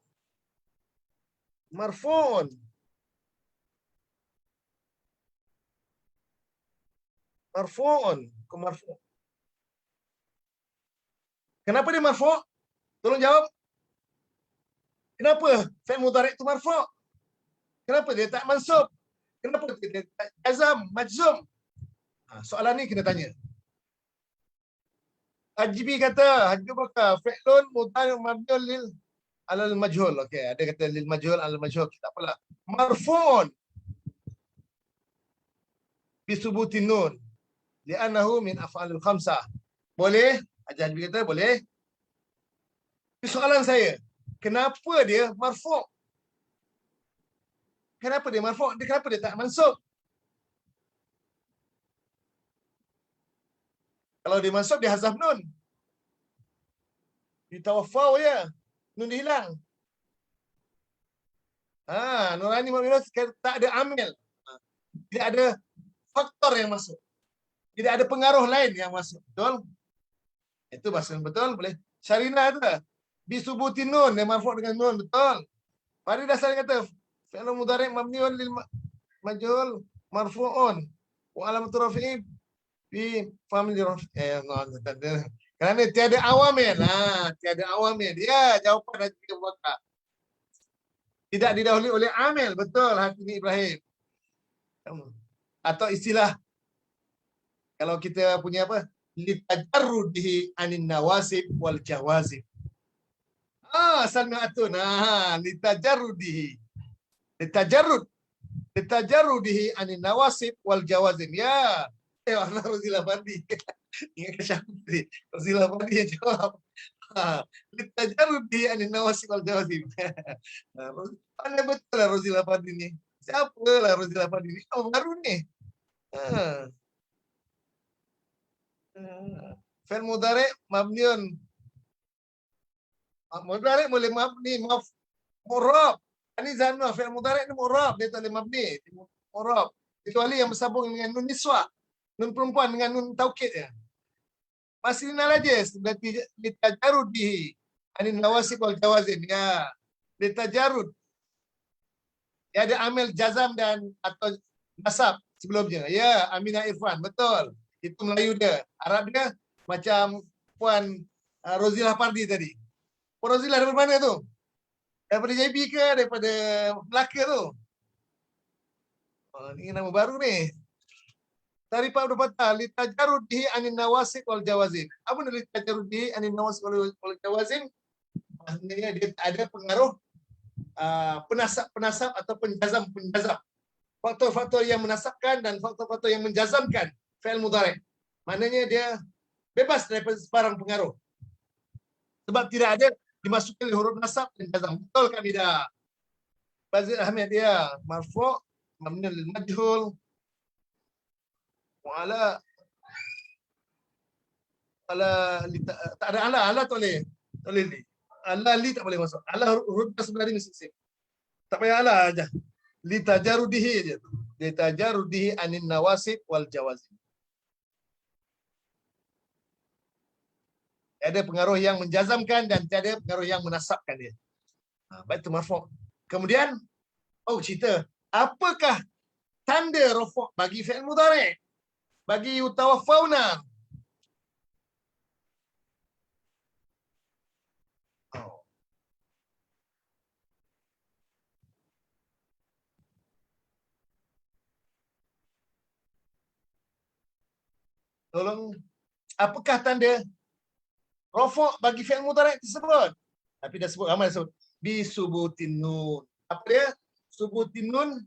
Marfu'un. Marfu'un. Hukum marfu'. Kenapa dia marfu'? Tolong jawab. Kenapa fi'il mudhari' itu marfu'? Kenapa dia tak mansub? Kenapa dia tak jazam, majzum? Soalan ni kena tanya. Haji kata, Haji Bakar, fi'lun mudhari' mabniun lil alal majhul. Okey, ada kata lil majhul alal majhul, tak apalah. Marfu'un bi subutin nun li'annahu min af'alil khamsah. Boleh? Haji kata boleh. Soalan saya, kenapa dia marfu'? Kenapa dia marfu'? Kenapa dia tak mansub? Kalau dia mansub, dia hazaf nun. Ditawaffau ya. Nun hilang. Nurani Mu'minun tak ada amil. Tidak ada faktor yang masuk. Tidak ada pengaruh lain yang masuk. Betul? Itu bahasa yang betul. Boleh. Syarina itu lah. Bisubutin nun. Dia marfu' dengan nun. Betul. Pada dasarnya kata, fi'il mudhari' mabniun lil majhul marfu'un. Wa alamatu rafi'i fi famili rafi'i. Kerana tiada awamil. Tiada awamil. Ya, jawapan Haji Abu Bakar. Tidak didahului oleh amil. Betul, Haji Ibrahim. Atau istilah, kalau kita punya apa? Litajarrudihi anin nawasib wal jawazib. Sami'atun. Litajarrudihi. Litajarrudihi anin nawasib wal jawazib. Ya. Allah Rozilah Fandi. Ingat ke Syafri. Rozilah Fandi yang jawab. Litajarrudihi anin nawasib wal jawazib. Pandai betul lah Rozilah Fandi ni. Siapa lah Rozilah Fandi ni? Oh, baru ni. Fi'il mudhari' mabniun. Mudhari' boleh mabni, mu'rab. Ini zanna fi'il mudhari' ni mu'rab, dia tak boleh mabni. Mu'rab. Kecuali yang bersambung dengan nun niswa, nun perempuan dengan nun taukid ya. Masih nal aja berarti litajarrudihi anin nawasib wal jawazim ya. Litajarrud. Ya ada amil jazam dan atau nasab sebelumnya. Ya, Aminah Irfan, betul. Itu Melayu dia. Arab dia macam Puan Rozilah Pardi tadi. Puan Rozilah dari mana tu? Daripada JB ke daripada Melaka tu? Ini nama baru ni. Tarifah udah patah. Litajarrudihi anin nawasib wal jawazim. Apa ni litajarrudihi anin nawasib wal jawazim? Maksudnya dia ada pengaruh penasab atau penjazam. Faktor-faktor yang menasabkan dan faktor-faktor yang menjazamkan fi'il mudhari'. Maknanya dia bebas daripada sebarang pengaruh. Sebab tidak ada dimasukkan huruf nasab dan jazam. Betul kami dah. Bazir Ahmad dia marfu' mabni lil majhul wa ala tak ada ala tak boleh. Tak boleh li. Ala li tak boleh masuk. Ala huruf sebenarnya mesti. Tak payah ala aja. Litajarrudihi aja. Litajarrudihi anin nawasib wal jawazim. Ada pengaruh yang menjazamkan dan tiada pengaruh yang menasabkan dia. Baik itu marfu'. Kemudian cerita, apakah tanda rafa' bagi fi'il mudhari'? Bagi yutawaffauna. Tolong, apakah tanda rafa' bagi fi'il mudhari' tersebut? Tapi dah sebut ramai sebut bisubutin nun. Apa dia? Subutin nun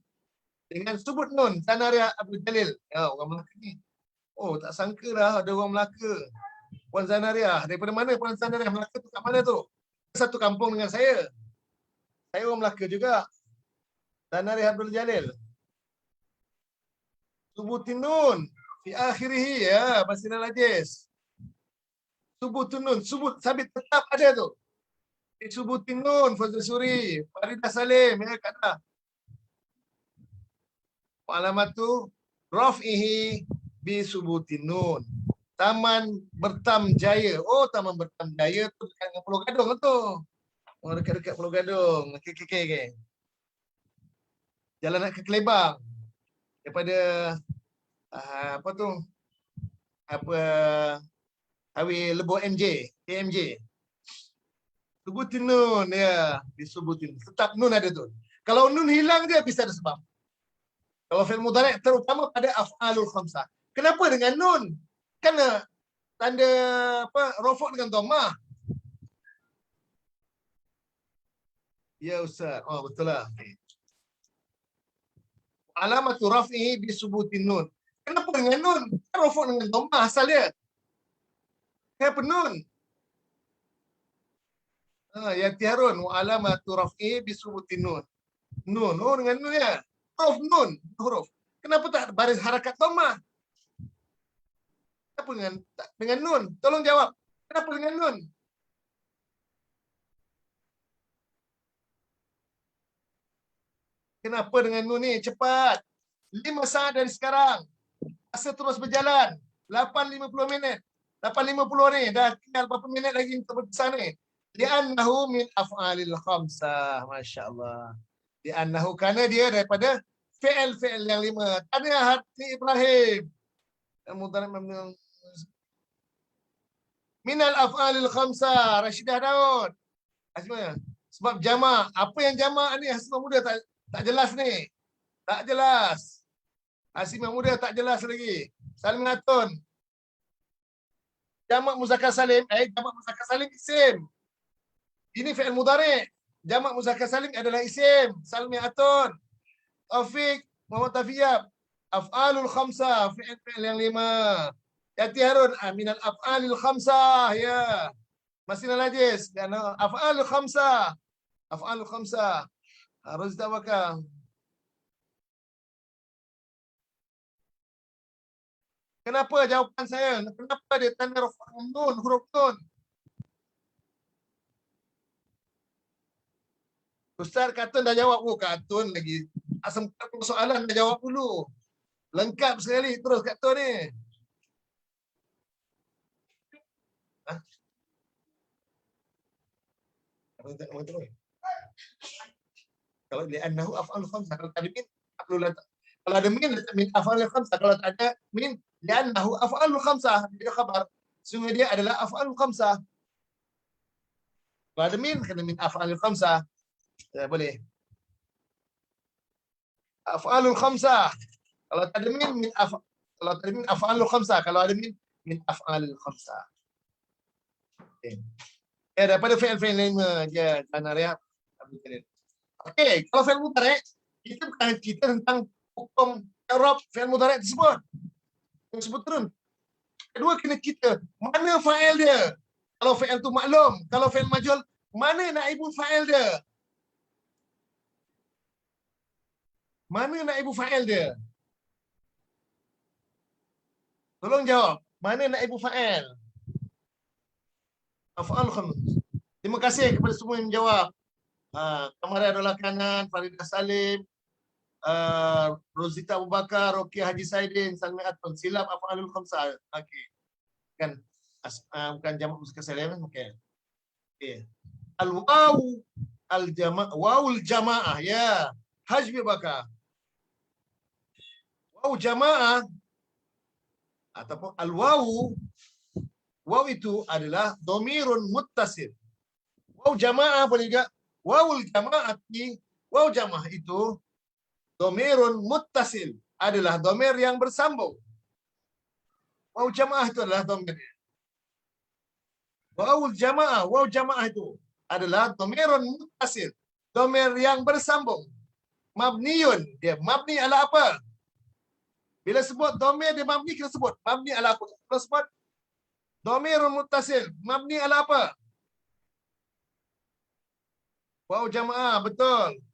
dengan subut nun. Zanaria Abdul Jalil. Ya, orang Melaka ni. Oh, tak sangka lah ada orang Melaka. Puan Zanaria. Daripada mana Puan Zanaria? Melaka tu kat mana tu? Satu kampung dengan saya. Saya orang Melaka juga. Zanaria Abdul Jalil. Subutin nun. Fi akhirihi. Ya, Basinal Ajis. Subutin nun. Subut sabit tetap ada tu. Subutin nun. Fazil Suri. Faridah Salim. Ya, kata. Alamatu raf'ihi bi subutin nun. Taman Bertam Jaya. Oh, Taman Bertam Jaya tu dekat dengan Pulau Gadung tu. Oh, dekat-dekat Pulau Gadung. Okey. Jalan nak ke Kelebang. Daripada apa tu? Apa Hawi Lebur MJ, KMJ. Subutin nun ya, disubutin. Tetap nun ada tu. Kalau nun hilang dia bisa ada sebab. Kalau fi'il mudhari' terutama pada af'alul khamsah. Kenapa dengan nun? Kerana tanda apa rafuk dengan dhammah. Ya Ustaz. Oh betul lah. Alamatu raf'ihi bi subutin nun. Kenapa dengan nun? Kan rafuk dengan dhammah asal dia. Kenapa nun? Ya tiharun wa alamatu raf'ihi bi subutin nun. Nun, oh dengan nun ya. Huruf nun, huruf. Kenapa tak baris harakat dhammah? Kenapa dengan nun? Tolong jawab. Kenapa dengan nun? Kenapa dengan nun ni? Cepat. 5 saat dari sekarang. Masa terus berjalan. 8.50 minit. 8.50 ni. Dah tinggal berapa minit lagi untuk berpisah ni. Li'annahu min af'alil khamsah. Masya Allah. Li'annahu kerana dia daripada fi'il yang 5. Tahniah Hati Ibrahim. Minal af'alil khamsah. Rashidah Daud. Sebab jamak. Apa yang jamak ni Hasimah Muda tak jelas ni. Tak jelas. Hasimah Muda tak jelas lagi. Salim Atun. Jamak muzakkar salim. Jamak muzakkar salim isim. Ini fi'il mudhari'. Jamak muzakkar salim adalah isim. Salim Atun. Taufik Muhammad Tafiyab. Af'alul khamsah. Fi'il yang 5. Yati Harun. Minal af'alil khamsah. Ya. Masih najis. Af'alul khamsah. Af'alul khamsah. Rozita Bakar. Kenapa jawapan saya? Kenapa dia tanda nun, huruf nun? Ustaz Katun dah jawab. Oh, Katun lagi. Asam soalan dah jawab dulu. Lengkap sekali terus Katun ni. Kalau li'annahu af'alul khamsah. Kalau tadi min, kalau ada min af'alul khamsah. Kalau tak ada min, li'annahu af'alul khamsah. Dia khabar. Sungguh dia adalah af'alul khamsah. Kalau ada min, kena min af'alul khamsah. Boleh. Af'alul khamsah. Kalau tak ada min kalau tak ada min af'alul khamsah. Kalau ada min af'alul khamsah. Okay. Daripada fi'il lima je Zanaria Abdul Jalil. Okey, kalau fi'il mudhari' kita bukan cerita tentang hukum i'rab fi'il mudhari' tersebut. Tersebut turun. Kedua kena kita mana fa'il dia. Kalau fi'il tu maklum, kalau fi'il majhul, mana naibul fa'il dia? Mana naibul fa'il dia? Tolong jawab. Mana naibul fa'il? Af'al khamis. Terima kasih kepada semua yang menjawab. Kamaria Abdullah Kanan, Faridah Salim, Rozita Abu Bakar, Rokia Haji Saidin, Salmi Atun. Silap af'alul khamsah. Okey. Kan bukan jamak muzakkar salim. Okey. Okey. Al-waw al-jama' wawul jamaah ya. Hajbi Bakar. Waw jamaah ataupun al-waw, waw itu adalah dhamirun muttasil. Waw jamaah pun juga wawul jamaati, waw jamaah itu dhamirun muttasil, adalah dhamir yang bersambung. Waw jamaah itu adalah dhamir. Wawul jamaah, waw jamaah itu adalah dhamirun muttasil, Domir yang bersambung. Mabniun. Dia mabni ala apa? Bila sebut domir dia mabni, kita sebut mabni ala apa? Kalau sebut domirun muttasil, mabni ala apa? Waw jamaah, betul.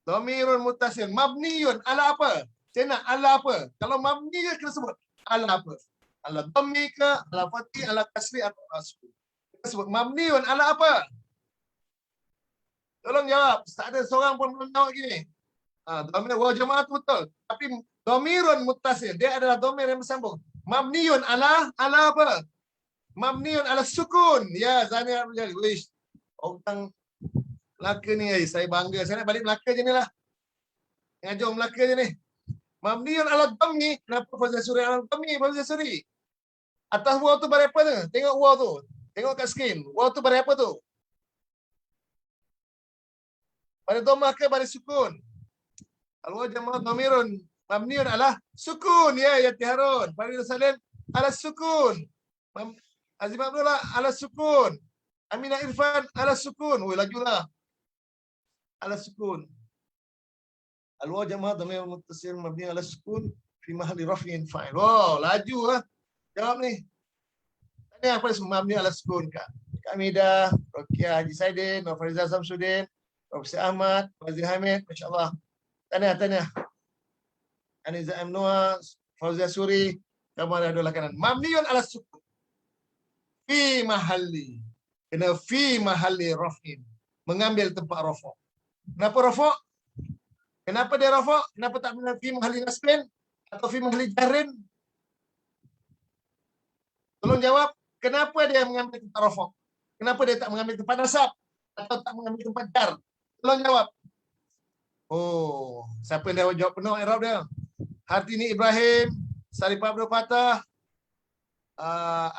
Domirun muttasil, mabniun ala apa? Saya nak ala apa? Kalau mabni kita sebut ala apa? Ala dhammi ke, ala fathi, ala kasri atau ala sukun. Kita sebut mabniun ala apa? Tolong jawab. Tak ada seorang pun belum jawab gini. Domir waw jamaah tu betul. Tapi domirun muttasil, dia adalah domir yang bersambung. Mabniun ala apa? Mabniun ala sukun. Ya, Zania Abdul Wish. Orang Melaka ni, saya bangga. Saya nak balik Melaka je ni lah. Ngajar Melaka je ni. Mabniun ala dhammi. Kenapa Fauzan Suri ala dhammi? Fauzan Suri. Atas waw tu bar apa tu? Tengok waw tu. Tengok kat skrin. Waw tu bar apa tu? Pada dhammah ke pada sukun? Al-waw jamaah dhamirun. Mabniun ala sukun. Ya Tiharun. Farid Salim ala sukun. Azim Abdullah ala sukun. Aminah Irfan ala sukun. Woi, lajulah. Ala sukun. Al-waw jamaah dhamir muttasil mabni ala sukun fi mahalli raf'in fa'il. Wow, laju lah. Jawab ni. Tanya apa semua mabni ala sukun Kak? Kak Amidah, Rokia Haji Saidin, Nofariza Samsudin, Profesor Ahmad, Fazil Hamid, masya-Allah. Tanya. Aniza Amnua, Fauzia Suri, kamu ada dua kanan. Mabniun ala sukun. Fi mahalli. Kena fi mahalli raf'in. Mengambil tempat rafa'. Kenapa rafa'? Kenapa dia rafa'? Kenapa tak mengambil fi mahalli nasbin atau fi mahalli jarrin? Tolong jawab. Kenapa dia mengambil tempat rafa'? Kenapa dia tak mengambil tempat nasab atau tak mengambil tempat jar? Tolong jawab. Oh, siapa yang dah jawab penuh i'rab dia? Hartini Ibrahim, Sarifah Abdul Fatah,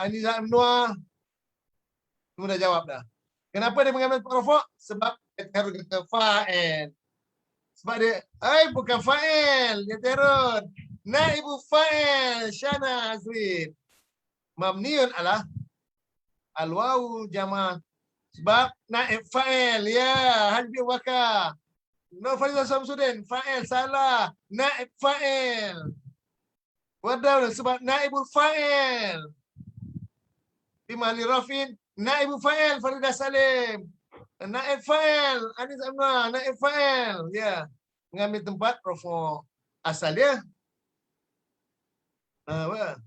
Aniza Amnua. Semua dah jawab dah. Kenapa dia mengambil tempat rafa'? Sebab dia harus kata fa'il. Sebab dia, bukan fa'il. Dia terun. Naibu fa'il. Syana Azrin. Mabniun ala al-waw jamaah. Sebab naib fa'il. Ya, Haji Waka. Nofariza Samsudin. Fa'il salah. Naib fa'il. Wadaw sebab naibul fa'il. Fi mahli rafin. Naibu fa'il Faridah Salim. Naib fa'il Anis Amna. Naib fa'il. Ya. Mengambil tempat rafa' asal dia. Apa?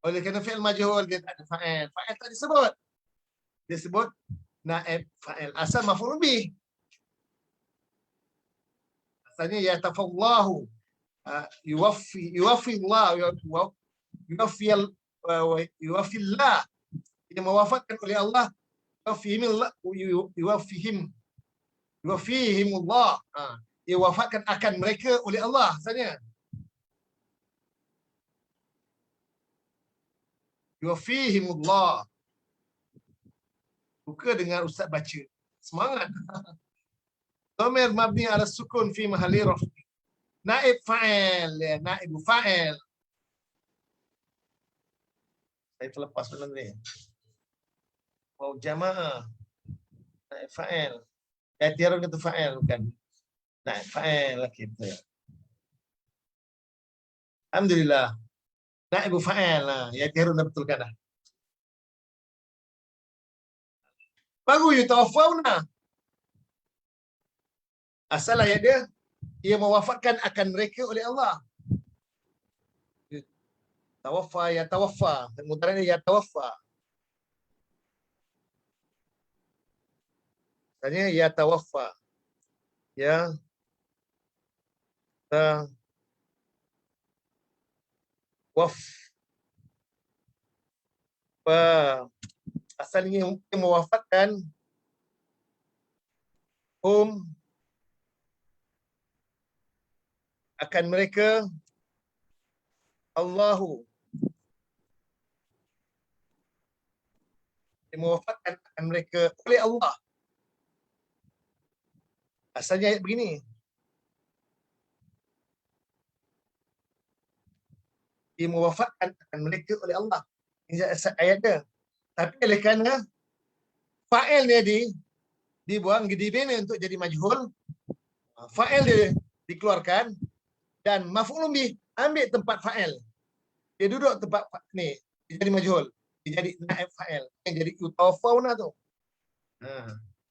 Oleh kerana fi'il majhul dia tak ada fa'il. Fa'il tak disebut. Dia sebut naib fa'il. Asal maf'ul bih. Asalnya yatafallahu. Yuwaffi Allah. Yuwaffi Allah. Dia mewafatkan oleh Allah. Yuwaffihim Allah. Dia wafatkan akan mereka oleh Allah. Asalnya. Yuwaffihim Allah. Suka dengar ustaz baca. Semangat. Dhamir mabni ala sukun fi mahalli raf'i. Naib fa'il. Naib fa'il. Saya terlepas dalam ni. Waw jamaah. Naib fa'il. Tiarun kata fa'il bukan. Naib fa'il lah kita. Alhamdulillah. Naib fa'il lah. Tiarun dah betulkan dah. Baru yutawaffawna. Asal ayat dia, ia mewafatkan akan mereka oleh Allah. Tawaffa ya tawaffa. Mudaratnya ya tawaffa. Tanya ya tawaffa. Ya. Waf. Asalnya mungkin mewafatkan akan mereka Allahu. Dia mewafatkan akan mereka oleh Allah. Asalnya ayat begini. Dia mewafatkan akan mereka oleh Allah. Ini ayat dia. Tapi oleh kerana fa'il ni dibuang dibina untuk jadi majhul, fa'il dia dikeluarkan, dan maf'ul bih ambil tempat fa'il. Dia duduk tempat ni, dia jadi majhul, dia jadi naib fa'il, yang jadi utawafawna tu.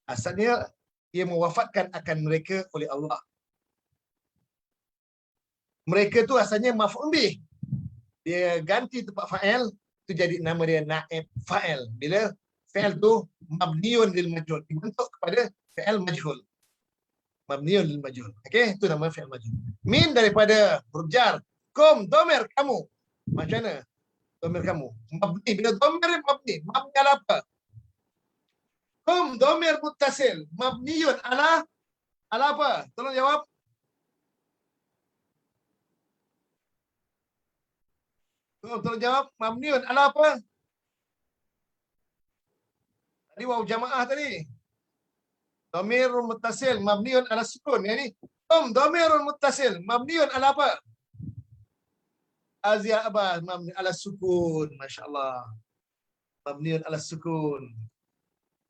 Asalnya dia mewafatkan akan mereka oleh Allah. Mereka tu asalnya maf'ul bih. Dia ganti tempat fa'il, tu jadi nama dia naib fa'il. Bila fa'il tu mabniun lil majhul, dibentuk kepada fa'il majhul. Mabniun lil majhul. Okey, itu nama fa'il majhul. Min daripada huruf jar. Kum domir kamu. Macam mana? Domir kamu. Mabni. Bila domir mabni. Mabni ala apa? Kum domir muttasil. Mabniun ala apa? Tolong jawab. Tolong jawab. Mabniun ala apa? Tadi waw jamaah tadi. Dhamirun muttasil mabniun ala sukun. Yang ni dhamirun muttasil mabniun ala apa? Azia apa? Mabni ala sukun. Masya-Allah. Mabniun ala sukun.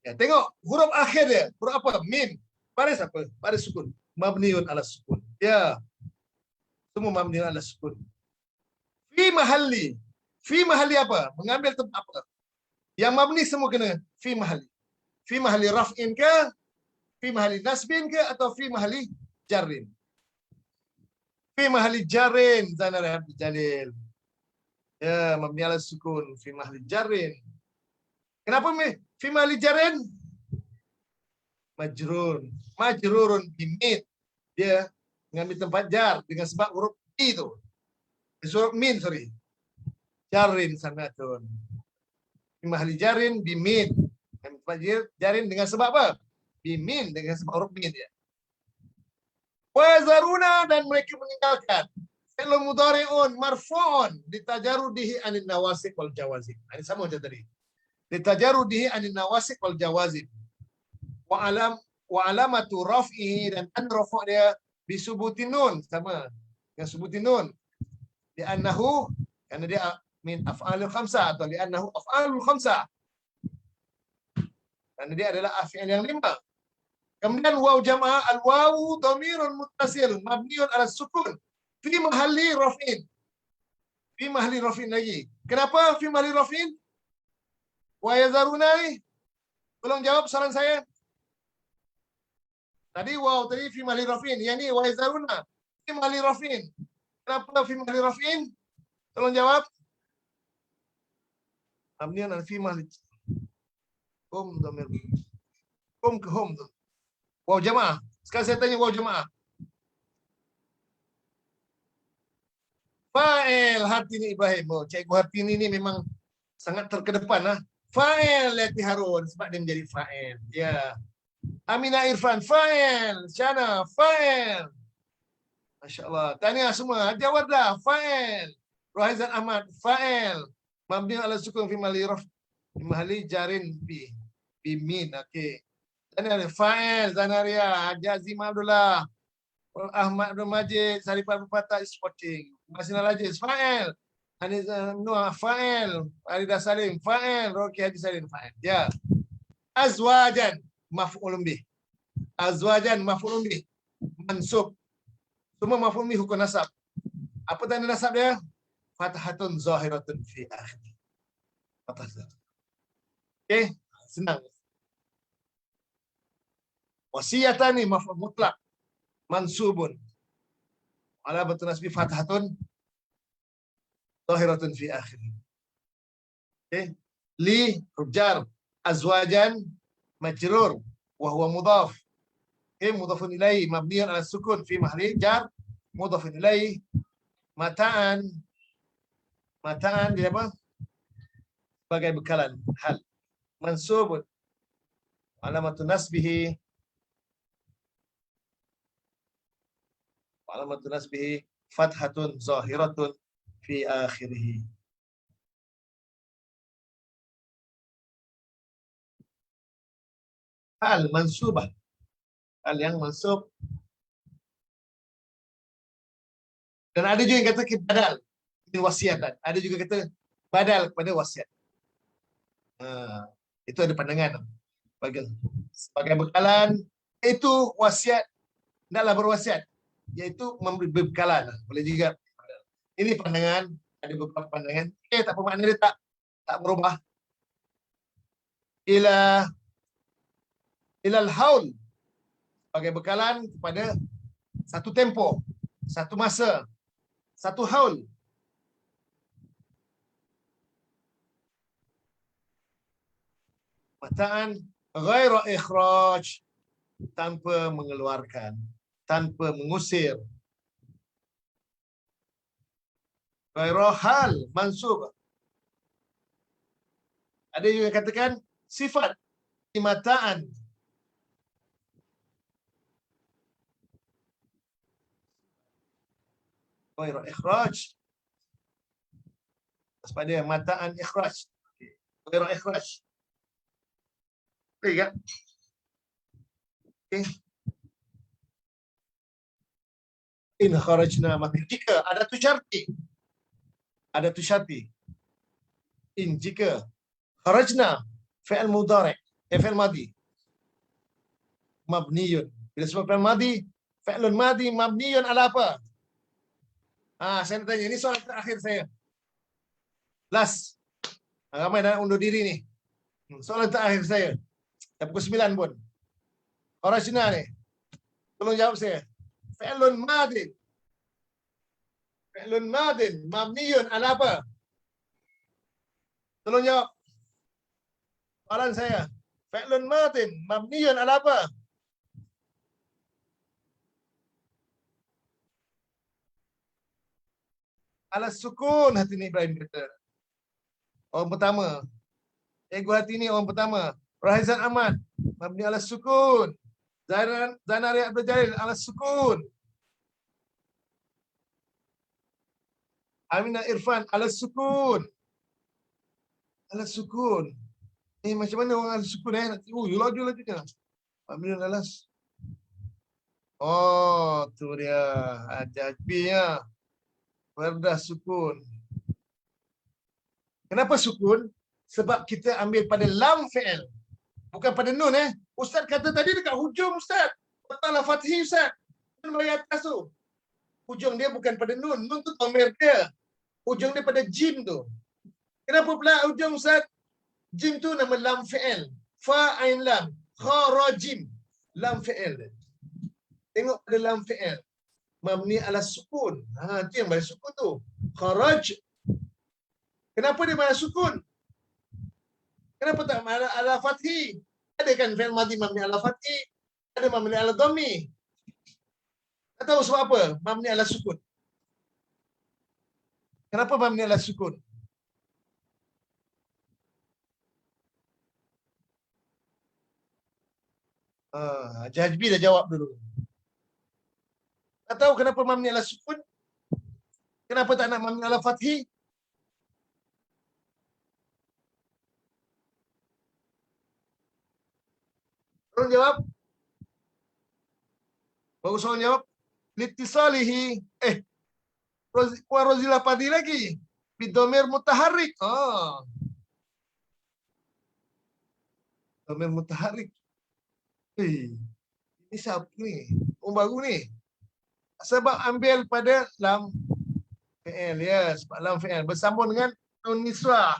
Ya, tengok huruf akhir dia. Huruf apa? Min. Baris apa? Baris sukun. Mabniun ala sukun. Ya. Semua mabniun ala sukun. Fi mahalli. Fi mahalli apa? Mengambil tempat apa? Yang mabni semua kena fi mahalli. Fi mahalli raf'in ke? Fi mahalli nasbin ke? Atau fi mahalli jarrin? Fi mahalli jarrin. Zanar Abdul Jalil. Ya, mabni ala sukun. Fi mahalli jarrin. Kenapa fi mahalli jarrin? Majrurun. Majrurun bimit. Dia mengambil tempat jar dengan sebab huruf i tu. Huruf min, sorry. Jarrin sanatun. Fi mahalli jarrin bimit. Jarin dengan sebab apa? Bimin, dengan sebab huruf min dia. Wa yazaruna, dan mereka meninggalkan. Fi'l mudhari'un marfu'un litajarrudihi anin nawasib wal jawazib. Ini sama macam tadi. Litajarrudihi anin nawasib wal jawazib. Wa alamatu raf'ihi, dan rafa' dia bisubutin nun, sama dengan subutin nun. Li'annahu, karena dia min af'alul khamsah, atau li'annahu af'alul khamsah. Karena dia adalah af'il yang 5. Kemudian waw jamaah, al-wawu dhamirun muttasil mabniun ala sukun fi mahalli raf'in. Fi mahalli raf'in lagi. Kenapa fi mahalli raf'in? Wa yazaruna ni. Tolong jawab soalan saya. Tadi waw tadi fi mahalli raf'in. Yang ni wa yazaruna fi mahalli raf'in. Kenapa fi mahalli raf'in? Tolong jawab. Mabniun ala fi mahalli hum dhamir. Hum ke hum tu. Waw jamaah. Sekarang saya tanya waw jamaah. Fa'il Hartini Ibrahim. Oh, Cikgu Hartini ni memang sangat terkedepan lah. Fa'il Yati Harun, sebab dia menjadi fa'il. Ya. Aminah Irfan, fa'il. Syana, fa'il. Masya Allah. Tahniah semua. Haji Wardah, fa'il. Rohaizan Ahmad, fa'il. Mabni ala sukun fi mahali raf. Fi mahali jarin bi. Bimin. Okey. Tahniah fa'il. Zanaria, Haji Azim Abdullah. Ahmad Abdul Majid, Sarifat Bupata Sporting. Masinal Aziz, fa'il. Aniz Noah, fa'il. Arida Salim, fa'il. Roki Haji Salim, fa'il. Ya. Azwajan, maf'ulun bih. Azwajan, maf'ulun bih. Mansub. Semua maf'ulun bih hukum nasab. Apa tanda nasab dia? Fathatun zahiratun fi akhir. Fathah. Okey, senang. Wasiyatan ni maf'ul mutlak. Mansubun. Alamatun nasbi fathatun zahiratun fi akhir. Okay. Li hurjar azwajan majrur wa huwa mudhaf. Okay, mudhafun ilaihi mabniun ala sukun fi mahalli jar. Mudhafun ilaihi mata'an dia apa? Sebagai bekalan hal. Mansubun. Alamatun nasbihi alamatun nasbihi fathatun zahiratun fi akhirih. Hal mansubah. Hal yang mansub. Dan ada juga yang kata badal min wasiatan. Ada juga kata badal kepada wasiat. Itu ada pandangan. sebagai bekalan, itu wasiat, tidaklah berwasiat, iaitu memberi bekalan. Boleh juga. Ini pandangan, ada beberapa pandangan. Tak bermakna dia tak berubah. Ilal haul, sebagai bekalan kepada satu tempoh, satu masa, satu haul. Mataan ghaira ikhraj, tanpa mengeluarkan, tanpa mengusir. Ghaira hal mansub. Ada yang katakan sifat mataan. Ghaira ikhraj. Pada mataan ikhraj. Ghaira ikhraj. Baik tak? Okay. In kharajna, jika ada tu syarti. Ada tu syarti. In jika kharajna fi'il mudhari', fi'il madhi. Mabniyun. Bila sebut fi'il madhi, fi'lun madhi mabniyun ala apa? Saya nak tanya, ini soalan terakhir saya. Last. Ramai dah undur diri ni. Soalan terakhir saya. Dah pukul 9 pun. Kharajna ni. Tolong jawab saya. Fi'lun madhi. Fi'lun madin mabniyun ala apa? Tolong jawab. Soalan saya. Fi'lun madin mabniyun ala apa? Ala sukun, hati ni Ibrahim kata. Orang pertama. Ego hati ni orang pertama. Rahizan Ahmad mabni ala sukun. Zainari Abdul Jalil ala sukun. Aminah Irfan ala sukun. Ala sukun. Macam mana orang ala sukun nak you laju kan. Mabni ala. Oh, tu dia. Ajabnya. Wardah sukun. Kenapa sukun? Sebab kita ambil pada lam fi'il. Bukan pada nun Ustaz kata tadi dekat hujung Ustaz. Betul fathi Ustaz. Nun bagi atas tu. Hujung dia bukan pada nun. Nun tu dhamir dia. Hujung dia pada jim tu. Kenapa pula hujung Ustaz? Jim tu nama lam fi'il. Fa ain lam. Kharajim. Lam fi'il. Tengok pada lam fi'il. Mabni ala sukun. Itu yang bagi sukun tu. Kharaj. Kenapa dia bagi sukun? Kenapa tak ala fathi? Ada kan fi'il madhi mabni ala fathi. Ada mabni ala dhammi. Tak tahu sebab apa? Mabni ala sukun. Kenapa mabni ala sukun? Jahajbi dah jawab dulu. Tak tahu kenapa mabni ala sukun? Kenapa tak nak mabni ala fathi? Tolong jawab. Baru soal jawab. Litisalihi. Puan Rozilah Padi lagi. Bidomir mutaharik. Domir mutaharik. Ini siapa ni? Orang baru ni. Sebab ambil pada lam fi'il. Ya, sebab lam fi'il. Bersambung dengan nun niswah.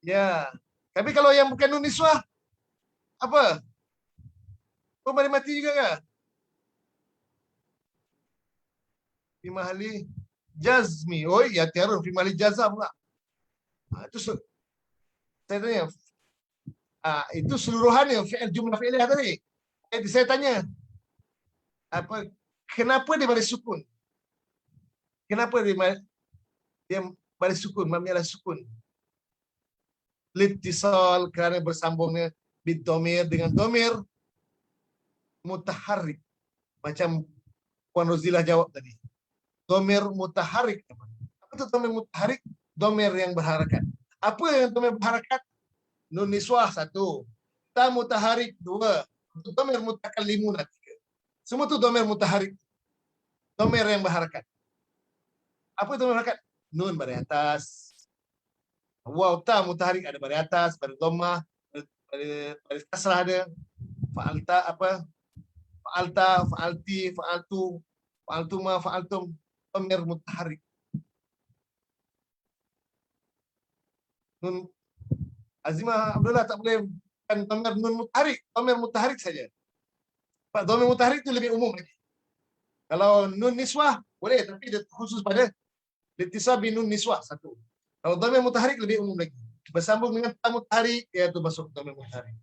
Ya. Tapi kalau yang bukan nun niswah, apa? Boleh mati juga ke? Fi mahali jazmi. Ya tiara. Fi mahali jazam pula. Itu saya tanya. Itu seluruhannya fi'il jumlah fi'iliyah tadi. Saya tanya. Kenapa dia balik sukun? Kenapa dia balik sukun? Mabni ala sukun. Litisal, kerana bersambungnya bidomir dengan domir mutaharik. Macam Puan Rozilah jawab tadi. Domir mutaharik. Apa itu domir mutaharik? Domir yang berharakat. Apa yang domir berharakat? Nun niswah 1. Ta mutaharik 2. Domir mutakallimun 3. Semua itu domir mutaharik. Domir yang berharakat. Apa itu domir berharakat? Nun baris atas. Waw ta mutaharik ada baris atas, baris dhammah, baris kasrah ada, fa'alta apa, fa'alta, fa'alti, fa'altu, fa'altuma, fa'altum, dhamir mutaharrik. Nun Azimah Abdullah tak boleh kan dhamir nun mutaharrik, dhamir mutaharrik saja. Pak dhamir mutaharrik itu lebih umum lagi. Kalau nun niswah boleh, tapi dia khusus pada litisab nun niswah satu. Kalau dhamir mutaharrik lebih umum lagi. Bersambung dengan ta mutaharrik, iaitu masuk dhamir mutaharrik.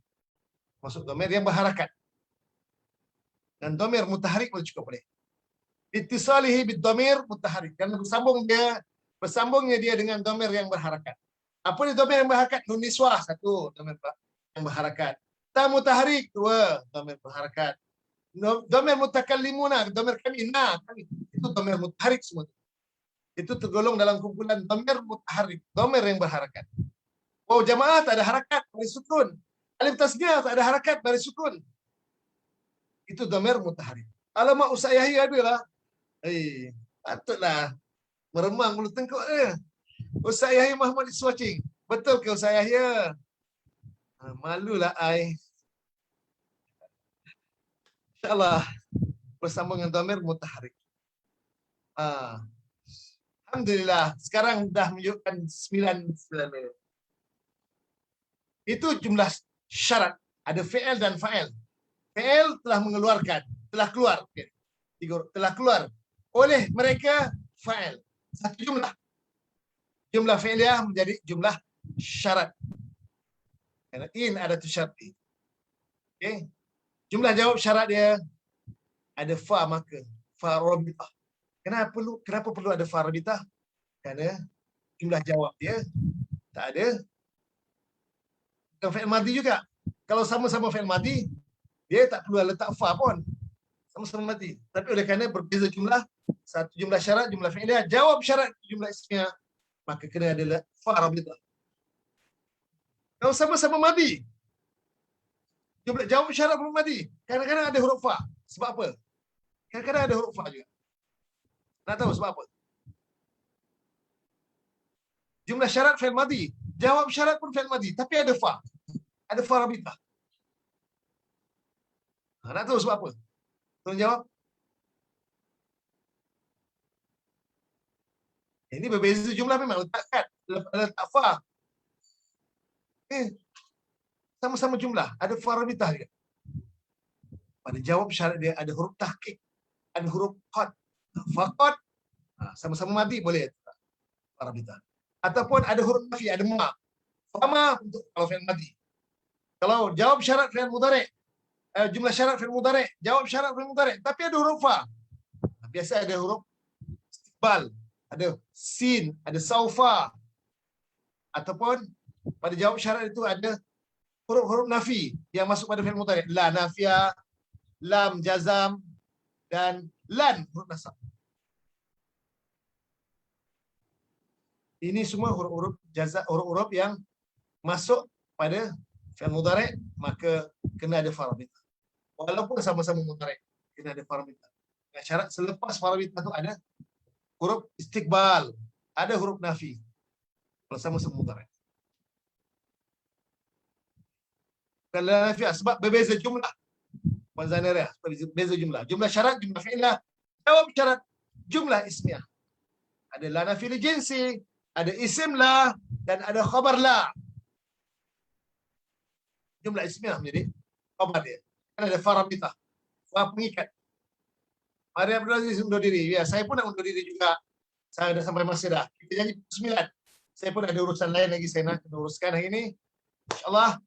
Masuk dhamir yang berharakat. Dan dhamir mutaharrik boleh cukup boleh. Ittisalihi bid dhamir mutaharrik. Karena bersambungnya dia dengan dhamir yang berharakat. Apa ni dhamir yang berharakat? Nun niswah satu, dhamir yang berharakat. Ta mutaharrik dua, dhamir berharakat. Dhamir mutakallimuna, dhamir kami, kami. Itu dhamir mutaharrik semua. Itu tergolong dalam kumpulan dhamir mutaharrik, dhamir yang berharakat. Oh, jamaah tak ada harakat, baris sukun. Alif tasniah tak ada harakat, baris sukun. Itu dhamir mutaharrik. Alamak, Ustaz Yahya adalah. Patutlah meremang mulut tengkuk dia. Ustaz Yahya Muhammad is watching. Betul ke Ustaz Yahya? Malulah ai. InsyaAllah bersambung dengan dhamir mutaharrik. Alhamdulillah, sekarang dah menunjukkan 9 minit. Itu jumlah syarat. Ada fi'il dan fa'il. Fi'il telah mengeluarkan, telah keluar. Telah keluar oleh mereka fa'il. Satu jumlah. Jumlah fi'liyah menjadi jumlah syarat. Kerana in ada tu syarat. Okay. Jumlah jawab syarat dia ada fa maka. Fa rabitah. Kenapa perlu ada fa rabitah? Kerana jumlah jawab dia tak ada. Bukan fi'il madi juga. Kalau sama-sama fi'il madi, dia tak perlu letak fa pun. Sama-sama madi. Tapi oleh kerana berbeza jumlah, satu jumlah syarat, jumlah fi'liyah, jawab syarat, jumlah ismiyah, maka kena ada fa rabitah. Kalau sama-sama madi, jumlah jawab syarat belum madi, kadang-kadang ada huruf fa. Sebab apa? Kadang-kadang ada huruf fa juga. Nak tahu sebab apa? Jumlah syarat fi'il madi, jawab syarat pun fi'il madi, tapi ada fa. Ada fa rabitah. Nak tahu sebab apa? Tolong jawab. Ini berbeza jumlah memang letak fa. Sama-sama jumlah, ada fa rabitah juga. Pada jawab syarat dia ada huruf tahqiq, ada huruf qad. Faqad sama-sama madi boleh fa rabitah. Ataupun ada huruf nafi, ada ma. Fama untuk kalau fi'il madi. Kalau jawab syarat fi'il mudhari', jumlah syarat fi'il mudhari', jawab syarat fi'il mudhari', tapi ada huruf fa. Biasa ada huruf istiqbal, ada sin, ada saufa. Ataupun pada jawab syarat itu ada huruf-huruf nafi yang masuk pada fi'il mudhari'. La nafiyah, lam jazam, dan lan huruf nasab. Ini semua huruf-huruf jaza, huruf-huruf yang masuk pada fi'il mudhari', maka kena ada fa rabitah. Walaupun sama-sama mudhari', kena ada fa rabitah. Syarat selepas fa rabitah itu ada huruf istiqbal, ada huruf nafi. Kalau sama-sama mudhari'. Kalau nafi sebab berbeza jumlah. Puan Zainara, berbeza jumlah. Jumlah syarat, jumlah fi'lah, jawab syarat, jumlah ismiyah. Ada la nafi li jinsi, ada isim la, dan ada khabar la. Jumlah ismiyah menjadi khabar dia. Kan ada fa rabitah, fa pengikat. Mari Abdul Aziz undur diri. Ya, saya pun nak undur diri juga. Saya dah sampai masa dah. Kita janji 9. Saya pun ada urusan lain lagi saya nak uruskan hari ini. InsyaAllah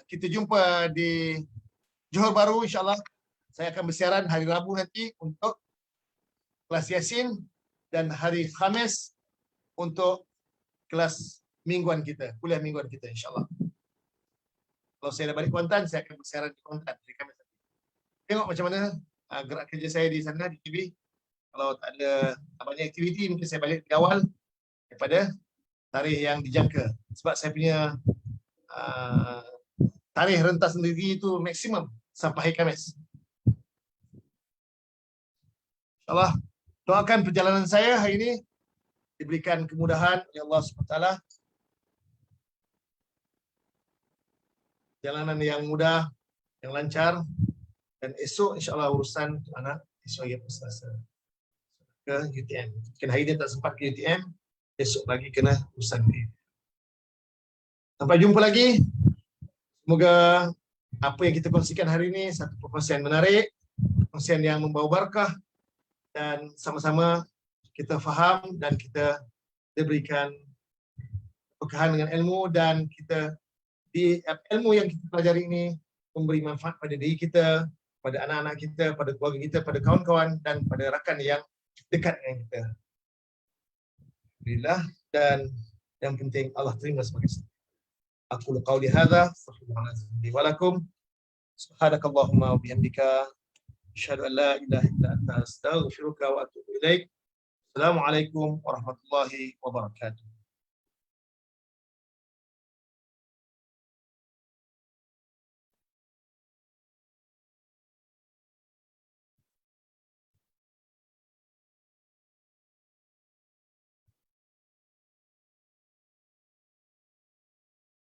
kita jumpa di Johor Bahru insyaAllah. Saya akan bersiaran hari Rabu nanti untuk kelas Yasin dan hari Khamis untuk kelas mingguan kita, kuliah mingguan kita insyaAllah. Kalau saya dah balik Kuantan, saya akan bersiaran di Kuantan hari Khamis nanti. Tengok macam mana gerak kerja saya di sana di TV. Kalau tak ada banyak aktiviti, mungkin saya balik di awal daripada tarikh yang dijangka. Sebab saya punya tarikh rentas sendiri itu maksimum sampai hari Khamis. InsyaAllah, doakan perjalanan saya hari ini diberikan kemudahan oleh Allah SWT. jalanan yang mudah, yang lancar, dan esok insyaAllah urusan anak esok hari Selasa ke UTM. Mungkin hari ni tak sempat ke UTM, esok lagi kena urusan dia. Sampai jumpa lagi. Semoga apa yang kita kongsikan hari ini satu perkongsian menarik, perkongsian yang membawa barakah, dan sama-sama kita faham dan kita diberikan keberkahan dengan ilmu, dan kita di ilmu yang kita pelajari ini memberi manfaat pada diri kita, pada anak-anak kita, pada keluarga kita, pada kawan-kawan dan pada rakan yang dekat dengan kita. Alhamdulillah, dan yang penting Allah terima sebagai saksi. Aku qauli hadza astaghfirullahaladzim wa lakum. Subhanakallahumma wa bihamdika asyhadu an la ilaha illa anta astaghfiruka wa atubu ilaik. Assalamualaikum warahmatullahi wabarakatuh.